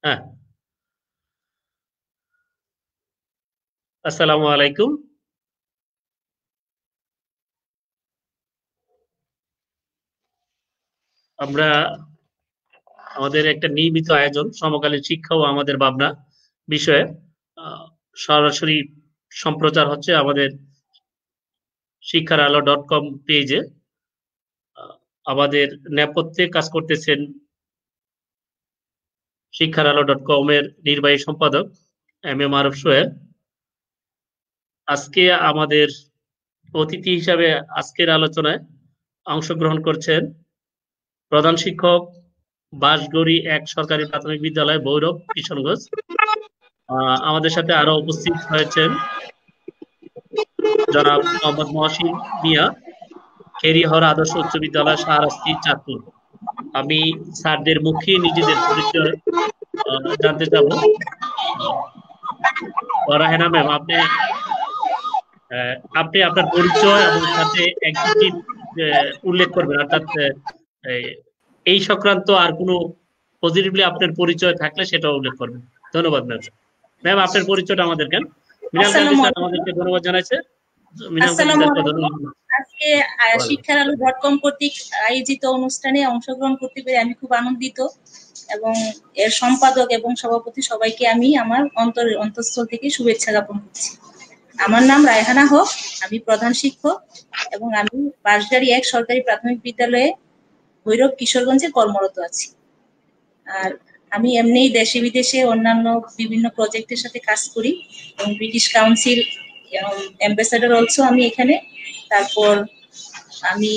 হ্যাঁ, আসসালামু আলাইকুম। আমরা আমাদের একটা নিয়মিত আয়োজন সমকালীন শিক্ষা ও আমাদের ভাবনা বিষয়ে সরাসরি সম্প্রচার হচ্ছে আমাদের শিক্ষার আলো .com পেজে। আমাদের নেপথ্যে কাজ করতেছেন শিক্ষার আলো .com এর নির্বাহী সম্পাদক MM আরফ সোহেল। আজকে আমাদের অতিথি হিসাবে আজকের আলোচনায় অংশগ্রহণ করছেন প্রধান শিক্ষক বাঁশগড়ি ১ সরকারি প্রাথমিক বিদ্যালয় ভৈরব কিশোরগঞ্জ। আমাদের সাথে আরো উপস্থিত হয়েছেন জনাব মোহাম্মদ মহসিন মিয়া, খেরিহর আদর্শ উচ্চ বিদ্যালয় শাহরাস্তি চাঁদপুর। আমি স্যারদের মুখে নিজেদের পরিচয় জানতে চাব। রাহেনা ম্যাম, আপনি আপনার পরিচয় এবং সাথে অ্যাক্টিভিটি উল্লেখ করবেন, অর্থাৎ এই সংক্রান্ত আর কোনো পজিটিভলি আপনার পরিচয় থাকলে সেটাও উল্লেখ করবেন। ধন্যবাদ ম্যাম। ম্যাম, আপনার পরিচয়টা আমাদের কেন? মিনাল গান্ধী স্যার আমাদেরকে ধন্যবাদ জানাইছে। আজকে শিক্ষার আলো .com কর্তৃক আয়োজিত অনুষ্ঠানে অংশগ্রহণ করতে পেরে আমি খুব আনন্দিত এবং এর সম্পাদক এবং সভাপতি সবাইকে আমি আমার অন্তঃস্থল থেকে শুভেচ্ছা জ্ঞাপন করছি। আমার নাম রায়হানা হক, আমি প্রধান শিক্ষক এবং আমি বাঁশগাড়ি ১ সরকারি প্রাথমিক বিদ্যালয়ে ভৈরব কিশোরগঞ্জে কর্মরত আছি। আর আমি এমনি দেশে বিদেশে অন্যান্য বিভিন্ন প্রজেক্টের সাথে কাজ করি এবং ব্রিটিশ কাউন্সিল অ্যাম্বাসেডর অলসো আমি এখানে। তারপর আমি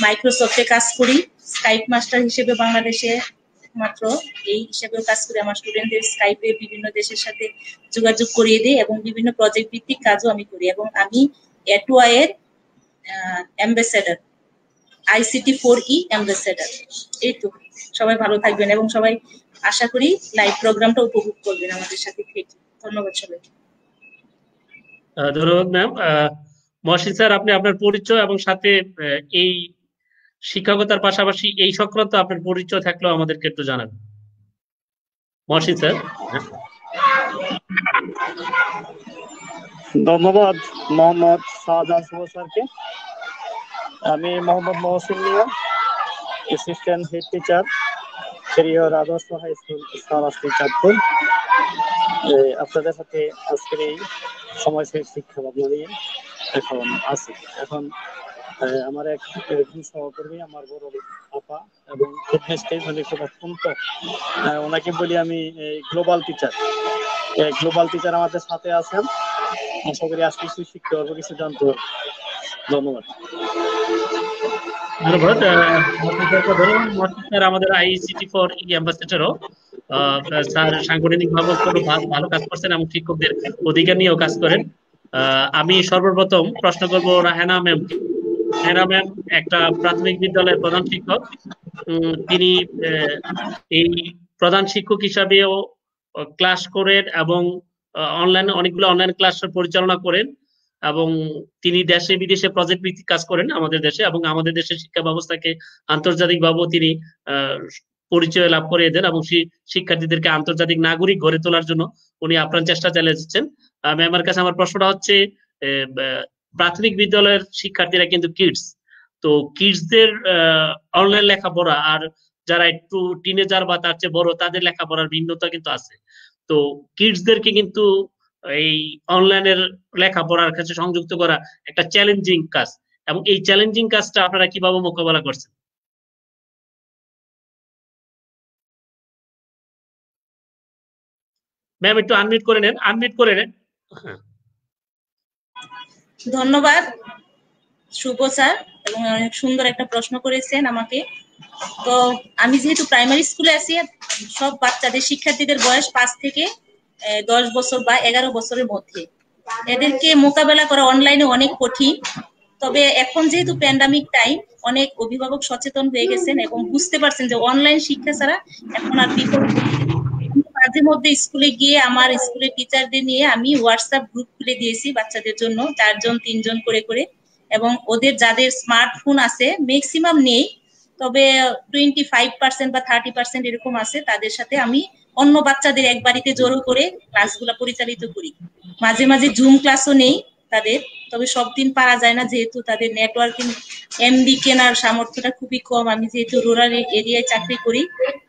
মাইক্রোসফটে কাজ করি স্কাইপ মাস্টার হিসেবে বাংলাদেশে মাত্র এই হিসেবেও কাজ করি। আমার স্টুডেন্টদের স্কাইপে বিভিন্ন দেশের সাথে যোগাযোগ করিয়ে দিই এবং বিভিন্ন প্রজেক্ট ভিত্তিক কাজও আমি করি এবং আমি এটুআই এর অ্যাম্বাসেডর, ICT 4E অ্যাম্বাসেডর। এই তো, সবাই ভালো থাকবেন এবং সবাই আশা করি লাইভ প্রোগ্রামটা উপভোগ করবেন আমাদের সাথে থেকে। ধন্যবাদ সবাইকে। ধন্যবাদ ম্যাম। মহসিন স্যার, আপনি আপনার পরিচয় এবং সাথে এই শিক্ষকতার পাশাপাশি এই সংক্রান্ত আপনার পরিচয় থাকলেও আমাদেরকে একটু জানাবেন। মহসিন স্যার। ধন্যবাদ মোহাম্মদ শাহজাহান শুভ স্যারকে। আমি মোহাম্মদ মহসিন মিয়া, অ্যাসিস্ট্যান্ট হেড টিচার, খেরিহর আদর্শ হাই স্কুল শাহরাস্তি চাঁদপুর। আপনাদের সাথে আজকের এই সময়শীল শিক্ষা ভাবনা নিয়ে এখন আছি। এখন আমার এক সহকর্মী, আমার বড় আপা এবং ফিটনেস মানে খুব অত্যন্ত, ওনাকে বলি আমি গ্লোবাল টিচার। গ্লোবাল টিচার আমাদের সাথে আছেন। আশা করি আজকে কিছু শিখতে পারবো, কিছু জানতে পারবো। ধন্যবাদ। ধন্যবাদ স্যার। আমাদের ICT 4E অ্যাম্বাসেডরও স্যার সাংগঠনিকভাবে ভালো কাজ করছেন এবং শিক্ষকদের অধিকার নিয়েও কাজ করেন। আমি সর্বপ্রথম প্রশ্ন করবো রাহেনা ম্যাম। রাহেনা ম্যাম একটা প্রাথমিক বিদ্যালয়ের প্রধান শিক্ষক। তিনি এই প্রধান শিক্ষক হিসাবেও ক্লাস করেন এবং অনেকগুলো অনলাইন ক্লাস পরিচালনা করেন এবং তিনি দেশে বিদেশে প্রজেক্ট ভিত্তিক কাজ করেন আমাদের দেশে এবং আমাদের দেশের শিক্ষা ব্যবস্থাকে আন্তর্জাতিকভাবেও তিনি পরিচয় লাভ করিয়ে দেন এবং শিক্ষার্থীদেরকে আন্তর্জাতিক নাগরিক গড়ে তোলার জন্য উনি আপ্রাণ চেষ্টা চালিয়ে যাচ্ছেন। ম্যামের কাছে আমার প্রশ্নটা হচ্ছে, প্রাথমিক বিদ্যালয়ের শিক্ষার্থীরা কিন্তু কিডস, তো কিডসদের অনলাইন লেখাপড়া আর যারা একটু টিনেজার বা তার চেয়ে বড় তাদের লেখাপড়ার ভিন্নতা কিন্তু আছে। তো কিডসদেরকে কিন্তু এই অনলাইনের লেখাপড়ার কাছে সংযুক্ত করা একটা চ্যালেঞ্জিং কাজ এবং এই চ্যালেঞ্জিং কাজটা আপনারা কিভাবে মোকাবেলা করছেন? ম্যাম একটু আনমিউট করে নেন, ধন্যবাদ শুভ স্যার, এবং অনেক সুন্দর একটা প্রশ্ন করেছেন আমাকে। তো আমি যেহেতু প্রাইমারি স্কুলে আছি, সব বাচ্চাদের শিক্ষার্থীদের বয়স 5 থেকে 10 বছর বা 11 বছরের মধ্যে। এদেরকে মোকাবেলা করা অনলাইনে অনেক কঠিন। তবে এখন যেহেতু প্যান্ডামিক টাইম, অনেক অভিভাবক সচেতন হয়ে গেছেন এবং বুঝতে পারছেন যে অনলাইন শিক্ষা ছাড়া এখন আর বিকল্প। মাঝে মধ্যে স্কুলে গিয়ে আমার স্কুলের টিচারদের নিয়ে আমি হোয়াটসঅ্যাপ গ্রুপ খুলে দিয়েছি বাচ্চাদের জন্য, 4 জন 3 জন করে করে, এবং ওদের যাদের স্মার্টফোন আছে, ম্যাক্সিমাম নেই, তবে 25% বা 30% এরকম আছে, তাদের সাথে আমি অন্য বাচ্চাদের এক বাড়িতে জড়ো করে ক্লাসগুলো পরিচালিত করি। মাঝে মাঝে জুম ক্লাসও নেই তাদের, তবে সব দিন পারা যায় না যেহেতু তাদের নেটওয়ার্কিং এমবি কেনার সামর্থ্যটা খুবই কম। আমি যেহেতু রুরাল এরিয়ায় চাকরি করি,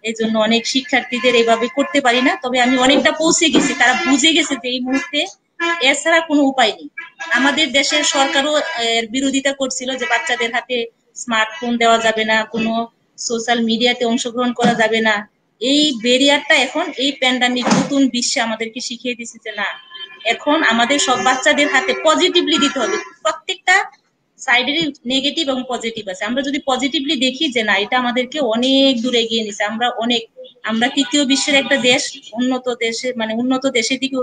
এই জন্য অনেক শিক্ষার্থীদের এভাবে করতে পারি না। তবে আমি অনেকটা পৌঁছে গেছি, তারা বুঝে গেছে যে এই মুহূর্তে এছাড়া কোনো উপায় নেই। আমাদের দেশের সরকারও এর বিরোধিতা করছিল যে বাচ্চাদের হাতে স্মার্টফোন দেওয়া যাবে না, কোনো সোশ্যাল মিডিয়াতে অংশগ্রহণ করা যাবে না। এই ব্যারিয়ারটা এখন এই প্যান্ডামিক নতুন বিশ্বে আমাদেরকে শিখিয়ে দিচ্ছে যে না, এখন আমাদের সব বাচ্চাদের হাতে পজিটিভলি দিতে হবে। প্রত্যেকটা সাইডেরই নেগেটিভ এবং পজিটিভ আছে। আমরা যদি পজিটিভলি দেখি যে না, এটা আমাদেরকে অনেক দূরে এগিয়ে নিছে, আমরা তৃতীয় বিশ্বের একটা দেশ, উন্নত দেশের দিকে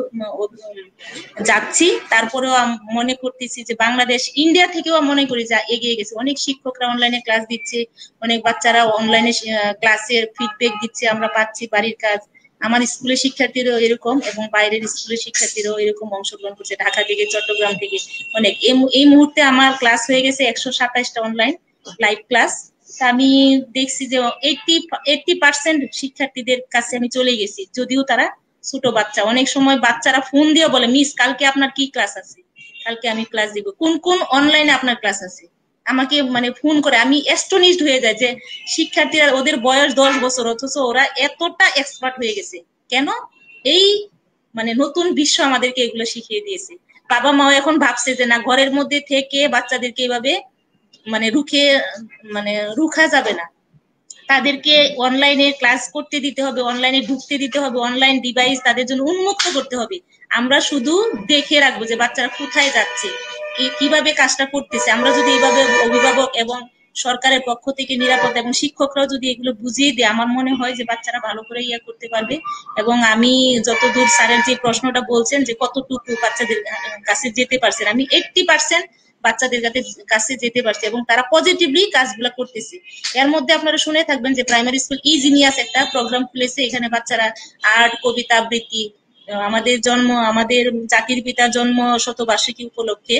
যাচ্ছি। তারপরেও মনে করতেছি যে বাংলাদেশ ইন্ডিয়া থেকেও মনে করি যে এগিয়ে গেছে। অনেক শিক্ষকরা অনলাইনে ক্লাস দিচ্ছে, অনেক বাচ্চারা অনলাইনে ক্লাসের ফিডব্যাক দিচ্ছে, আমরা পাচ্ছি বাড়ির কাজ। আমার স্কুলের শিক্ষার্থীরাও এরকম এবং বাইরের স্কুলের শিক্ষার্থীরাও এরকম অংশগ্রহণ করছে, ঢাকা থেকে, চট্টগ্রাম থেকে অনেক। এই মুহূর্তে আমার ক্লাস হয়ে গেছে 127টা অনলাইন লাইভ ক্লাস। আমি দেখছি যে 80% শিক্ষার্থীদের কাছে আমি চলে গেছি, যদিও তারা ছোট বাচ্চা। অনেক সময় বাচ্চারা ফোন দিয়ে বলে, মিস কালকে আপনার কি ক্লাস আছে, কালকে আমি ক্লাস দিব, কোন কোন অনলাইনে আপনার ক্লাস আছে, আমাকে ফোন করে। আমি অ্যাস্টনিশড হয়ে যাই যে শিক্ষার্থীরা, ওদের বয়স 10 বছর, অথচ ওরা এতটা এক্সপার্ট হয়ে গেছে। কেন? এই নতুন বিশ্ব আমাদেরকে এগুলো শিখিয়ে দিয়েছে। বাবা মাও এখন ভাবছে যে না, ঘরের মধ্যে থেকে বাচ্চাদেরকে এভাবে রুখা যাবে না, তাদেরকে অনলাইনে ক্লাস করতে দিতে হবে, অনলাইনে ঢুকতে দিতে হবে, অনলাইন ডিভাইস তাদের জন্য উন্মুক্ত করতে হবে। আমরা শুধু দেখে রাখবো যে বাচ্চারা কোথায় যাচ্ছে, কিভাবে কাজটা করতেছে। আমরা যদি এইভাবে অভিভাবক এবং সরকারের পক্ষ থেকে নিরাপত্তা এবং শিক্ষকরাও যদি এগুলো বুঝিয়ে দেয়, আমার মনে হয় যে বাচ্চারা ভালো করে করতে পারবে। এবং আমি যতদূর স্যারের যে প্রশ্নটা বলছেন যে কতটুকু বাচ্চাদের কাছে যেতে পারছেন, আমি 80% বাচ্চাদের কাছে যেতে পারছে এবং তারা পজিটিভলি কাজগুলো করতেছে। এর মধ্যে আপনারা শুনে থাকবেন যে প্রাইমারি স্কুল ইজিনিয়াস একটা প্রোগ্রাম খুলেছে, এখানে বাচ্চারা আর্ট, কবিতা আবৃত্তি, আমাদের জাতির পিতার জন্ম শতবার্ষিকী উপলক্ষে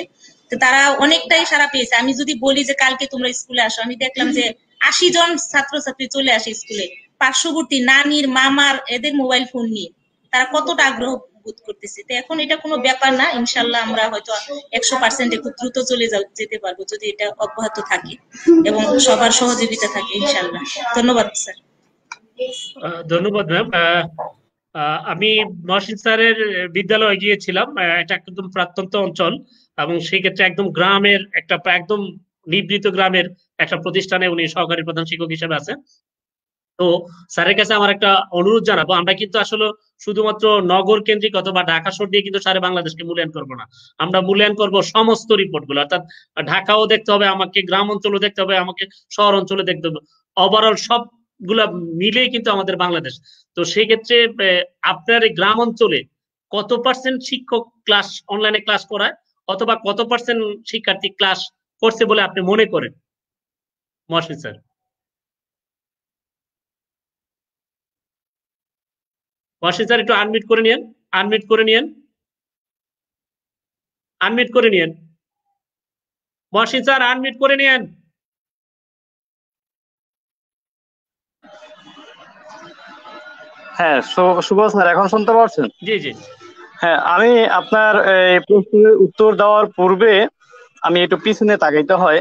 তো তারা অনেকটাই সাড়া পেয়েছে। আমি যদি বলি যে কালকে তোমরা স্কুলে আসো, আমি দেখলাম যে 80 জন ছাত্রছাত্রী চলে আসে স্কুলে, পার্শ্ববর্তী নানির, মামার, এদের মোবাইল ফোন নিয়ে। তারা কতটা আগ্রহ বোধ করতেছে। তো এখন এটা কোনো ব্যাপার না, ইনশাল্লাহ আমরা হয়তো 100% খুব দ্রুত যেতে পারবো যদি এটা অব্যাহত থাকে এবং সবার সহযোগিতা থাকে ইনশাল্লাহ। ধন্যবাদ স্যার। ধন্যবাদ ম্যাম। আমি মহসিন স্যারের বিদ্যালয়ে গিয়েছিলাম, এটা একদম প্রত্যন্ত অঞ্চল এবং সেই ক্ষেত্রে একদম গ্রামের একদম নিভৃত গ্রামের একটা প্রতিষ্ঠানে উনি সহকারী প্রধান শিক্ষক হিসেবে আছেন। তো স্যারের কাছে আমার একটা অনুরোধ জানাবো, আমরা কিন্তু আসলে শুধুমাত্র নগর কেন্দ্রিক অথবা ঢাকা শহর দিয়ে কিন্তু সারা বাংলাদেশকে মূল্যায়ন করবো না, আমরা মূল্যায়ন করবো সমস্ত রিপোর্ট গুলো। অর্থাৎ ঢাকাও দেখতে হবে আমাকে, গ্রাম অঞ্চলও দেখতে হবে আমাকে, শহর অঞ্চলে দেখতে হবে, ওভারঅল সবগুলা মিলেই কিন্তু আমাদের বাংলাদেশ। তো সেই ক্ষেত্রে আপনার এই গ্রাম অঞ্চলে কত পার্সেন্ট শিক্ষক ক্লাস অনলাইনে ক্লাস করায় অথবা কত পার্সেন্ট শিক্ষার্থী ক্লাস করছে বলে আপনি মনে করেন মহসিন স্যার? মহসিন স্যার একটু আনমিউট করে নিয়েন, আনমিউট করে নিয়েন, আনমিউট করে নিয়েন। মহসিন স্যার আনমিউট করে নিয়েন। হ্যাঁ, শুভ স্যার, এখন শুনতে পাচ্ছেন? জি জি। হ্যাঁ, আমি আপনার এই প্রশ্নের উত্তর দেওয়ার পূর্বে আমি একটু পিছনে তাকাইতে হয়।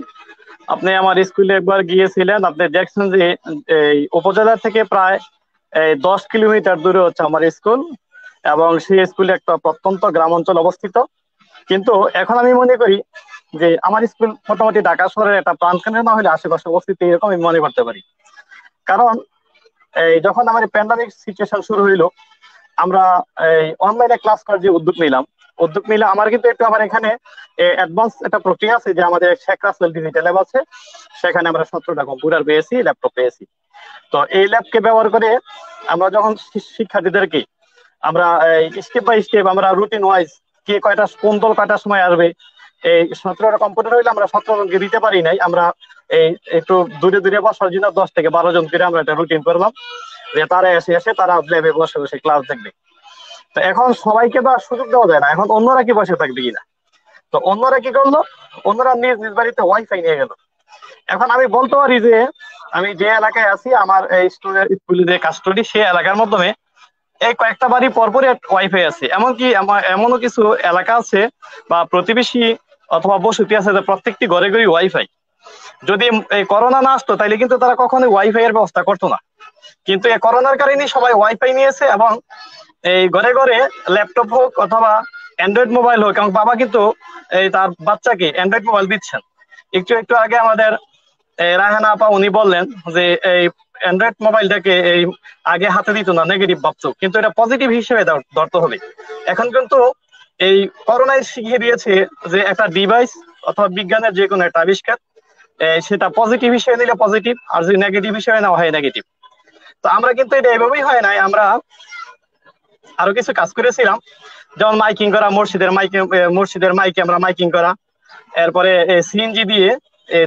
আপনি আমার স্কুলে একবার গিয়েছিলেন, আপনি দেখছেন যে এই উপজেলা থেকে প্রায় 10 কিলোমিটার দূরে হচ্ছে আমার স্কুল এবং সেই স্কুলে একটা প্রত্যন্ত গ্রাম অঞ্চল অবস্থিত। কিন্তু এখন আমি মনে করি যে আমার স্কুল মোটামুটি ঢাকা শহরের একটা প্রাণকেন্দ্র না হলে আশেপাশে অবস্থিত, এরকম আমি মনে করতে পারি। কারণ যখন আমার প্যান্ডামিক সিচুয়েশন শুরু হইলো, আমরা এই অনলাইনে ক্লাস করার যে উদ্যোগ নিলাম, আমার কিন্তু একটু আমার এখানে অ্যাডভান্স একটা প্রক্রিয়া আছে যে আমাদের শেখ রাসেল ডিজিটাল ল্যাব আছে, সেখানে আমরা 17টা কম্পিউটার পেয়েছি, ল্যাপটপ পেয়েছি। তো এই ল্যাবকে ব্যবহার করে আমরা যখন শিক্ষার্থীদেরকে আমরা স্টেপ বাই স্টেপ আমরা রুটিন ওয়াইজ কে কয়টা কোন দল কয়টার সময় আসবে, এই 17টা কম্পিউটার হইলে আমরা 17 জনকে দিতে পারি নাই, আমরা এই একটু দূরে দূরে বসার জন্য 10 থেকে 12 জন করে আমরা একটা রুটিন করলাম যে তারা এসে তারা ল্যাবে বসে বসে ক্লাস দেখবে। তো এখন সবাইকে তো আর সুযোগ দেওয়া যায় না, এখন অন্যরা কি বসে থাকবে কিনা। তো অন্যরা কি করলো, অন্যরা নিজ নিজ বাড়িতে ওয়াইফাই নিয়ে গেল। এখন আমি বলতে পারি যে আমি যে এলাকায় আছি, আমার এই স্কুলের যে কাস্টডি, সে এলাকার মাধ্যমে এই কয়েকটা বাড়ি পরপরই ওয়াইফাই আছে। এমনকি এমনও কিছু এলাকা আছে বা প্রতিবেশী অথবা বসতি আছে যে প্রত্যেকটি ঘরে ঘরে ওয়াইফাই। যদি এই করোনা না আসতো তাইলে কিন্তু তারা কখনোই ওয়াইফাই এর ব্যবস্থা করতো না। কিন্তু এই করোনার কারণে সবাই ওয়াইফাই নিয়েছে এবং এই ঘরে ঘরে ল্যাপটপ হোক অথবা অ্যান্ড্রয়েড মোবাইল হোক, এবং বাবা কিন্তু এই তার বাচ্চাকে অ্যান্ড্রয়েড মোবাইল দিচ্ছেন। একটু আগে আমাদের রায়হানা আপা উনি বললেন যে এই অ্যান্ড্রয়েড মোবাইলটাকে এই আগে হাতে দিত না, নেগেটিভ ভাবতো, কিন্তু এটা পজিটিভ হিসেবে ধরতে হবে। এখন কিন্তু এই করোনায় শিখিয়ে দিয়েছে যে একটা ডিভাইস অথবা বিজ্ঞানের যে কোনো একটা আবিষ্কার, সেটা পজিটিভ হিসেবে নিলে পজিটিভ, আর যদি নেগেটিভ হিসেবে নেওয়া হয় নেগেটিভ। তো আমরা কিন্তু এটা এভাবেই হয় নাই, আমরা আরো কিছু কাজ করেছিলাম, যেমন মাইকিং করা, মসজিদের মাইকে আমরা মাইকিং করা, এরপরে সিএনজি দিয়ে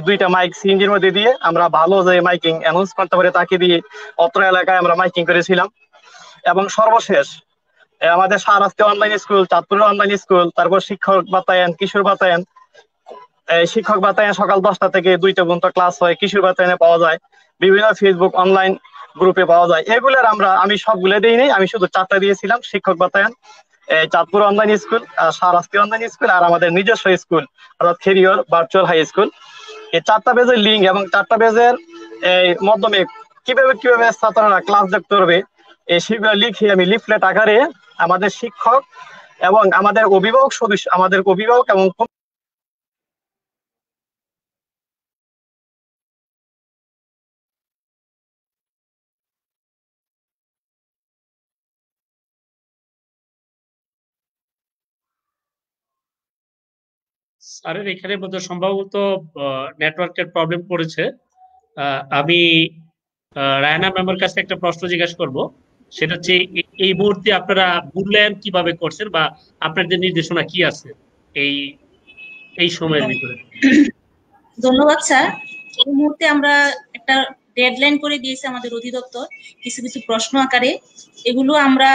দুইটা মাইক সিএনজির মধ্যে দিয়ে আমরা ভালো যে মাইকিং অ্যানাউন্স করতে পারে তাকে দিয়ে অত্র এলাকায় আমরা মাইকিং করেছিলাম। এবং সর্বশেষ আমাদের শাহরাস্তি অনলাইন স্কুল, চাঁদপুরের অনলাইন স্কুল, তারপর শিক্ষক বাতায়ন, কিশোর বাতায়ন। শিক্ষক বাতায়ন সকাল 10টা থেকে 2টা পর্যন্ত ক্লাস হয়, কিশোর বাতায়নে পাওয়া যায়, বিভিন্ন ফেসবুক অনলাইন গ্রুপে পাওয়া যায়। এগুলোর আমি সবগুলো দিই নাই, আমি শুধু 4টা দিয়েছিলাম, Shikkhok Batayon, Chandpur online school, Shahrasti online school, আর আমাদের নিজস্ব স্কুল অর্থাৎ খেরিয়র ভার্চুয়াল হাই স্কুল। এই 4টা পেজের লিঙ্ক এবং 4টা পেজের মাধ্যমে কিভাবে ছাত্ররা ক্লাস দেখতে পারবে সেগুলো লিখে আমি লিফলেট আকারে আমাদের শিক্ষক এবং আমাদের অভিভাবক এবং স্যারের এখানে বোধহয় সম্ভবত নেটওয়ার্কের প্রবলেম পড়েছে। আমি রায়না ম্যামের কাছে একটা প্রশ্ন জিজ্ঞাসা করব, সেটা হচ্ছে এই মুহূর্তে আপনারা মূল্যায়ন কিভাবে করছেন বা আপনাদের নির্দেশনা কি আছে এই এই সময়ের ভিতরে? ধন্যবাদ স্যার। এই মুহূর্তে আমরা একটা ডেডলাইন করে দিয়েছে আমাদের অধিদপ্তর কিছু কিছু প্রশ্ন আকারে। এগুলো আমরা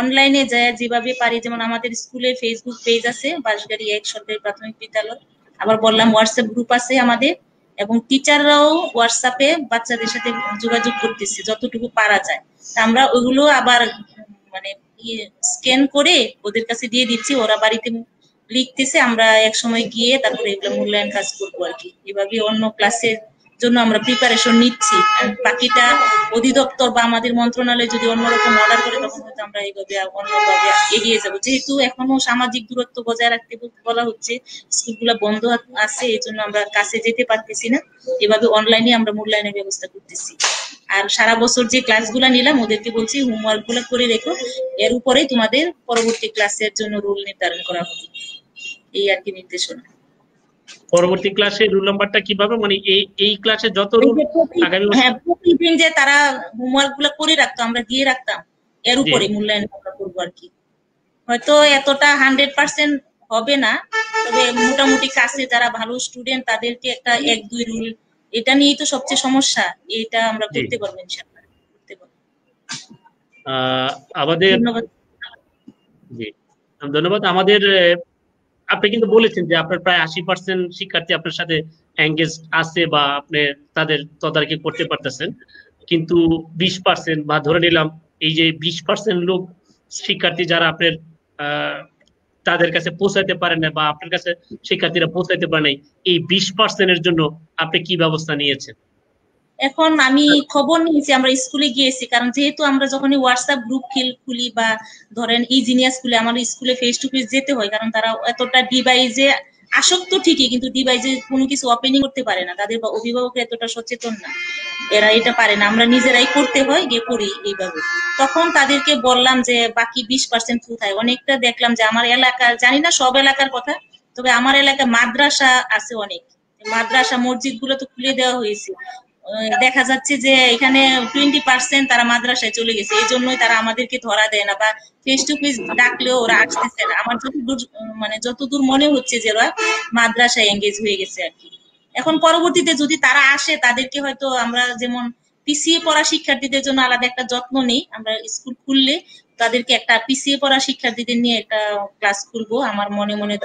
অনলাইনে যায় যেভাবে পারি, যেমন আমাদের স্কুলে ফেসবুক পেজ আছে বাঁশগাড়ি 1 সরকারি প্রাথমিক বিদ্যালয়, আবার বললাম হোয়াটসঅ্যাপ গ্রুপ আছে আমাদের, এবং টিচাররাও হোয়াটসঅ্যাপে বাচ্চাদের সাথে যোগাযোগ করতেছে যতটুকু পারা যায়। আমরা ওগুলো আবার মানে স্ক্যান করে ওদের কাছে দিয়ে দিচ্ছি, ওরা বাড়িতে লিখতেছে, আমরা এক সময় গিয়ে তারপরে এগুলো মূল্যায়ন কাজ করবো আর কি। এভাবে অন্য ক্লাসের জন্য আমরা প্রিপারেশন নিচ্ছি। বাকিটা অধিদপ্তর বা আমাদের মন্ত্রণালয় যদি অন্যরকম অর্ডার করে তখন হয়তো আমরা এইভাবে অন্যভাবে এগিয়ে যাব। যেহেতু এখনো সামাজিক দূরত্ব বজায় রাখতে বলা হচ্ছে, স্কুলগুলো বন্ধ আছে, এই জন্য আমরা কাছে যেতে পারতেছি না, এভাবে অনলাইনে আমরা মূল্যায়নের ব্যবস্থা করতেছি। আর সারা বছর যে ক্লাসগুলা নিলাম ওদেরকে বলছি হোমওয়ার্ক গুলা করে রেখো, এর উপরে তোমাদের পরবর্তী ক্লাসের জন্য রুল নির্ধারণ করা হবে, এই আর কি নির্দেশনা। পরবর্তী ক্লাসে রুল নাম্বারটা কিভাবে, মানে এই ক্লাসে যত রুল আগামী প্রতিদিন যে তারা হোমওয়ার্ক গুলা করে রাখতো আমরা দিয়ে রাখতাম, এর উপরে মূল্যায়ন আমরা করবো আর কি। হয়তো এতটা 100% হবে না, তবে মোটামুটি কাছে যারা ভালো স্টুডেন্ট তাদেরকে একটা 1-2 রুল, এটা নিয়েই তো সবচেয়ে সমস্যা, এটা আমরা করতে পারবো ইনশাআল্লাহ। আমাদের ধন্যবাদ। আমাদের আপনি কিন্তু বলেছেন যে আপনার প্রায় 80% শিক্ষার্থী আপনার সাথে এঙ্গেজ আছে বা আপনি তাদের তদারকি করতে পারতেছেন, কিন্তু 20% বা ধরে নিলাম এই যে 20% লোক শিক্ষার্থী যারা আপনার তাদের কাছে পৌঁছাইতে পারেন না বা আপনার কাছে শিক্ষার্থীরা পৌঁছাইতে পারে নাই, এই 20%-এর জন্য আপনি কি ব্যবস্থা নিয়েছেন? এখন আমি খবর নিয়েছি, আমরা স্কুলে গিয়েছি, কারণ যেহেতু আমরা যখন হোয়াটসঅ্যাপ গ্রুপ খুলি বা ধরেন ইঞ্জিনিয়ার স্কুলে, আমাদের স্কুলে ফেস টু ফেস যেতে হয়, কারণ তারা এতটা ডিভাইসে আসক্ত ঠিকই, কিন্তু ডিভাইসে কোনো কিছু ওপেনিং করতে পারে না, তাদের অভিভাবকরা এতটা সচেতন না, এরা এটা পারে না, আমরা নিজেরাই করতে হয়, গিয়ে করি এইভাবে। তখন তাদেরকে বললাম যে বাকি 20% কোথায়। অনেকটা দেখলাম যে আমার এলাকার, জানি না সব এলাকার কথা, তবে আমার এলাকায় মাদ্রাসা আছে অনেক, মাদ্রাসা মসজিদ গুলো তো খুলে দেওয়া হয়েছে, দেখা যাচ্ছে যে এখানে 20% তারা মাদ্রাসায় চলে গেছে, এই জন্যই তারা আমাদেরকে ধরা দেয় না বা ফেস টু ফেস ডাকলেও ওরা আসতেছে না। আমার যতদূর মনে হচ্ছে যে ওরা মাদ্রাসায় এঙ্গেজ হয়ে গেছে আর কি। এখন পরবর্তীতে যদি তারা আসে, তাদেরকে হয়তো আমরা যেমন পিছিয়ে পড়া শিক্ষার্থীদের জন্য আলাদা একটা যত্ন নেই, আমরা স্কুল খুললে তাদেরকে একটা পিছিয়ে পড়া শিক্ষার্থীদের নিয়ে একটা ক্লাস খুলবো আমার মনে মনে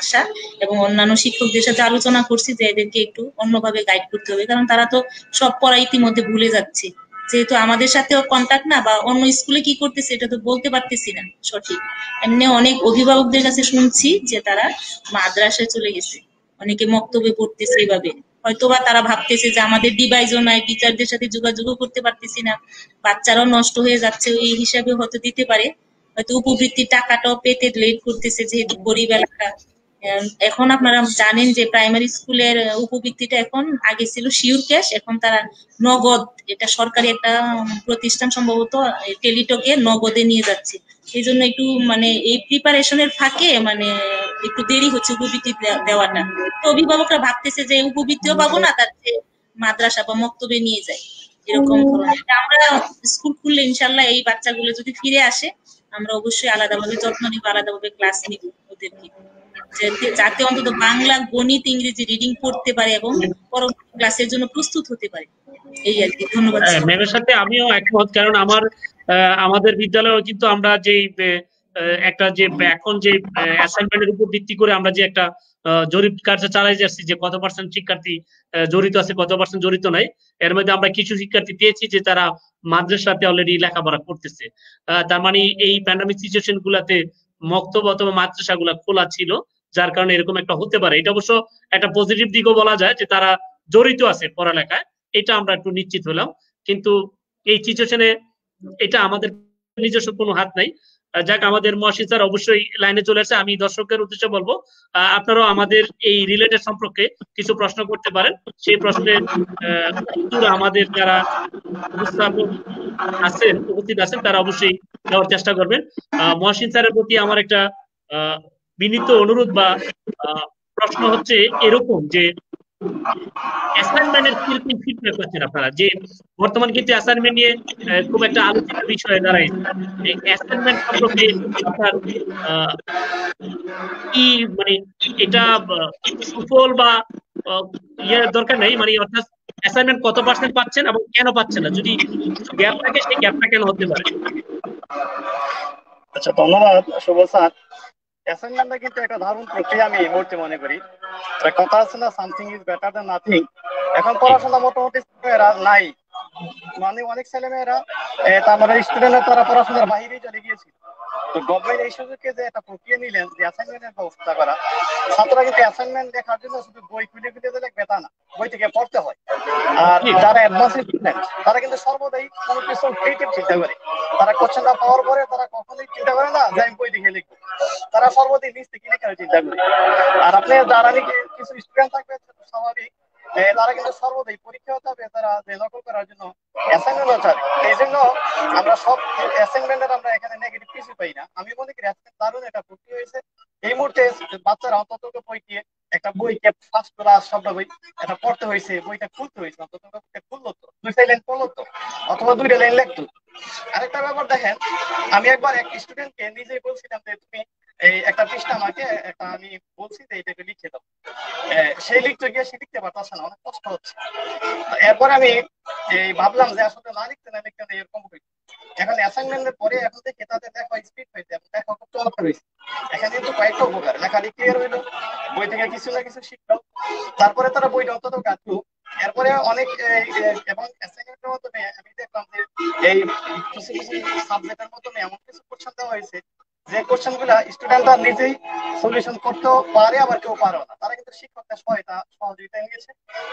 আশা, এবং অন্যান্য শিক্ষকদের সাথে আলোচনা করছি যে এদেরকে একটু অন্যভাবে গাইড করতে হবে, কারণ তারা তো সব পড়া ইতিমধ্যে ভুলে যাচ্ছে। যেহেতু আমাদের সাথেও কন্টাক্ট না, বা অন্য স্কুলে কি করতেছে এটা তো বলতে পারতেছি না সঠিক। এমনি অনেক অভিভাবকদের কাছে শুনছি যে তারা মাদ্রাসায় চলে গেছে, অনেকে মক্তবে পড়তেছে এইভাবে। হয়তোবা তারা ভাবতেছে যে আমাদের ডিভাইসও নাই, টিচারদের সাথে যোগাযোগও করতে পারতেছি না, বাচ্চারাও নষ্ট হয়ে যাচ্ছে, এই হিসাবে হয়তো দিতে পারে। হয়তো উপবৃত্তির টাকাটাও পেতে লেট করতেছে যেহেতু গরিব এলাকা। এখন আপনারা জানেন যে প্রাইমারি স্কুলের উপবৃত্তিটা এখন আগে ছিল শিওর ক্যাশ, এখন তারা নগদ, এটা সরকারি একটা প্রতিষ্ঠান সম্ভবত টেলিটকে নগদে নিয়ে যাচ্ছে। এই জন্য একটু মানে এই প্রিপারেশনের ফাঁকে মানে একটু দেরি হচ্ছে উপবৃত্তি দেওয়াটা। তো অভিভাবকরা ভাবতেছে যে উপবৃত্তিও পাবো না, তার চেয়ে মাদ্রাসা বা মক্তবে নিয়ে যায়, এরকম ধরনের। আমরা স্কুল খুললে ইনশাল্লাহ এই বাচ্চাগুলো যদি ফিরে আসে, আমরা অবশ্যই আলাদাভাবে যত্ন নিব, আলাদাভাবে ক্লাস নিব ওদেরকে, যাতে অন্তত বাংলা, গণিত, ইংরেজি রিডিং পড়তে পারে এবং পরবর্তী ক্লাসের জন্য প্রস্তুত হতে পারে। এই আর কি। ধন্যবাদ। ম্যামের সাথে আমিও একমত, কারণ আমাদের বিদ্যালয়ে কিন্তু আমরা যে একটা যে এখন যে অ্যাসাইনমেন্টের উপর ভিত্তি করে আমরা যে একটা জরিপ কার্য চালাই যাচ্ছি যে কত পার্সেন্ট শিক্ষার্থী জড়িত আছে, কত পার্সেন্ট জড়িত নাই, এর মধ্যে আমরা কিছু শিক্ষার্থী পেয়েছি যে তারা মাদ্রাসাতে অলরেডি লেখাপড়া করতেছে। তার মানে এই প্যান্ডামিক সিচুয়েশন গুলাতে মক্তব অথবা মাদ্রাসা গুলা খোলা ছিল, যার কারণে এরকম একটা হতে পারে। এটা অবশ্য একটা পজিটিভ দিকও বলা যায় যে তারা জড়িত আছে পড়ালেখায়, এটা আমরা একটু নিশ্চিত হলাম। কিন্তু এই সিচুয়েশনে এটা আমাদের নিজস্ব কোনো হাত নাই। যাক, আমাদের মহসিন স্যার অবশ্যই লাইনে চলে আসছে। আমি দর্শকের উদ্দেশ্যে বলবো, আপনারাও আমাদের এই রিলেটেড সম্পর্কে কিছু প্রশ্ন করতে পারেন। সেই প্রশ্নের উত্তর আমাদের যারা উপস্থিত আছেন তারা অবশ্যই দেওয়ার চেষ্টা করবেন। মহসিন স্যারের প্রতি আমার একটা বিনীত অনুরোধ বা প্রশ্ন হচ্ছে এরকম যে অ্যাসাইনমেন্টের কিরকম ফিডব্যাক পাচ্ছেন আপনারা? যে বর্তমান কিন্তু অ্যাসাইনমেন্ট নিয়ে খুব একটা আলোচিত বিষয় দাঁড়াইছে। অ্যাসাইনমেন্ট সম্পর্কে আপনার কি মানে এটা সুফল বা ইয়ের দরকার নেই, মানে অর্থাৎ অ্যাসাইনমেন্ট কত পার্সেন্ট পাচ্ছেন এবং কেন পাচ্ছেন না? যদি গ্যাপ থাকে সেই গ্যাপটা কেন হতে পারে? আচ্ছা, ধন্যবাদ সুবল স্যার। অ্যাসাইনমেন্টটা কিন্তু একটা দারুণ প্রক্রিয়া আমি এই মুহূর্তে মনে করি। কথা আছে না, something is better than nothing. এখন পড়াশোনা মোটামুটি নাই, মানে অনেক ছেলেমেয়েরা তারপরে স্টুডেন্টরা তারা পড়াশোনার বাইরে চলে গিয়েছিল। তো গভর্নমেন্ট এই সুযোগে যে একটা প্রক্রিয়া নিলেন যে অ্যাসাইনমেন্টের ব্যবস্থা করা, ছাত্ররা কিন্তু অ্যাসাইনমেন্ট দেখার জন্য শুধু বই খুলে খুলে দিলে বেতা না, বই থেকে পড়তে হয়। আর যারা অ্যাডভান্স স্টুডেন্ট তারা কিন্তু সর্বদাই কোনো কিছু ক্রিয়েটিভ চিন্তা করে। তারা কোশ্চেনটা পাওয়ার পরে তারা কখনোই চিন্তা করে না যে আমি বই দেখে লিখবো, তারা সর্বদাই নিজ থেকে লেখার চিন্তা করে। আর আপনি যারা কিছু স্টুডেন্ট থাকবে স্বাভাবিক, তারা কিন্তু সর্বদাই পরীক্ষা হতে হবে, তারা নকল করার জন্য অ্যাসাইনমেন্টও চায়। এই জন্য আমরা সব অ্যাসাইনমেন্টের আমরা এখানে নেগেটিভ কিছু পাই না। আমি মনে করি দারুণ একটা প্রক্রিয়া হয়েছে। এই মুহূর্তে বাচ্চারা অন্তত বইকে একটা বইকে ফার্স্ট ক্লাস শব্দ বই এটা পড়তে হয়েছে, বইটা খুলতে হয়েছে, অন্তত খুললো তো, 2 লাইন পড়লো তো, অথবা 2 লাইন লিখতো। আরেকটা ব্যাপার দেখেন, আমি একবার এক স্টুডেন্টকে নিজেই বলছিলাম যে তুমি এই একটা পৃষ্ঠা আমাকে একটা আমি বলছি যে এটাকে লিখে দাও। সেই লিখতে গিয়ে সে লিখতে পারতেছে না, অনেক কষ্ট হচ্ছে। এরপরে আমি এই ভাবলাম যে আসলে না লিখতে এরকম হয়েছে। এখন অ্যাসাইনমেন্টের পরে এখন থেকে তাদের দেখা স্পিড হয়েছে এবং দেখা খুব চমৎকার হয়েছে। এখানে কিন্তু কয়েকটা উপকার, লেখালি ক্লিয়ার হইলো, বই থেকে কিছু না কিছু শিখলো, তারপরে তারা বইটা অন্তত কাটলো। এরপরে অনেক এবং অ্যাসাইনমেন্টের মাধ্যমে আমি দেখলাম যে এই কিছু কিছু সাবজেক্টের মাধ্যমে এমন কিছু কোশ্চেন দেওয়া হয়েছে যে কোশ্চেন গুলা স্টুডেন্টরা নিজেই সলিউশন করতেও পারে, আবার কেউ পারে না। তারা কিন্তু শিক্ষকদের সহযোগিতা নিয়েছে,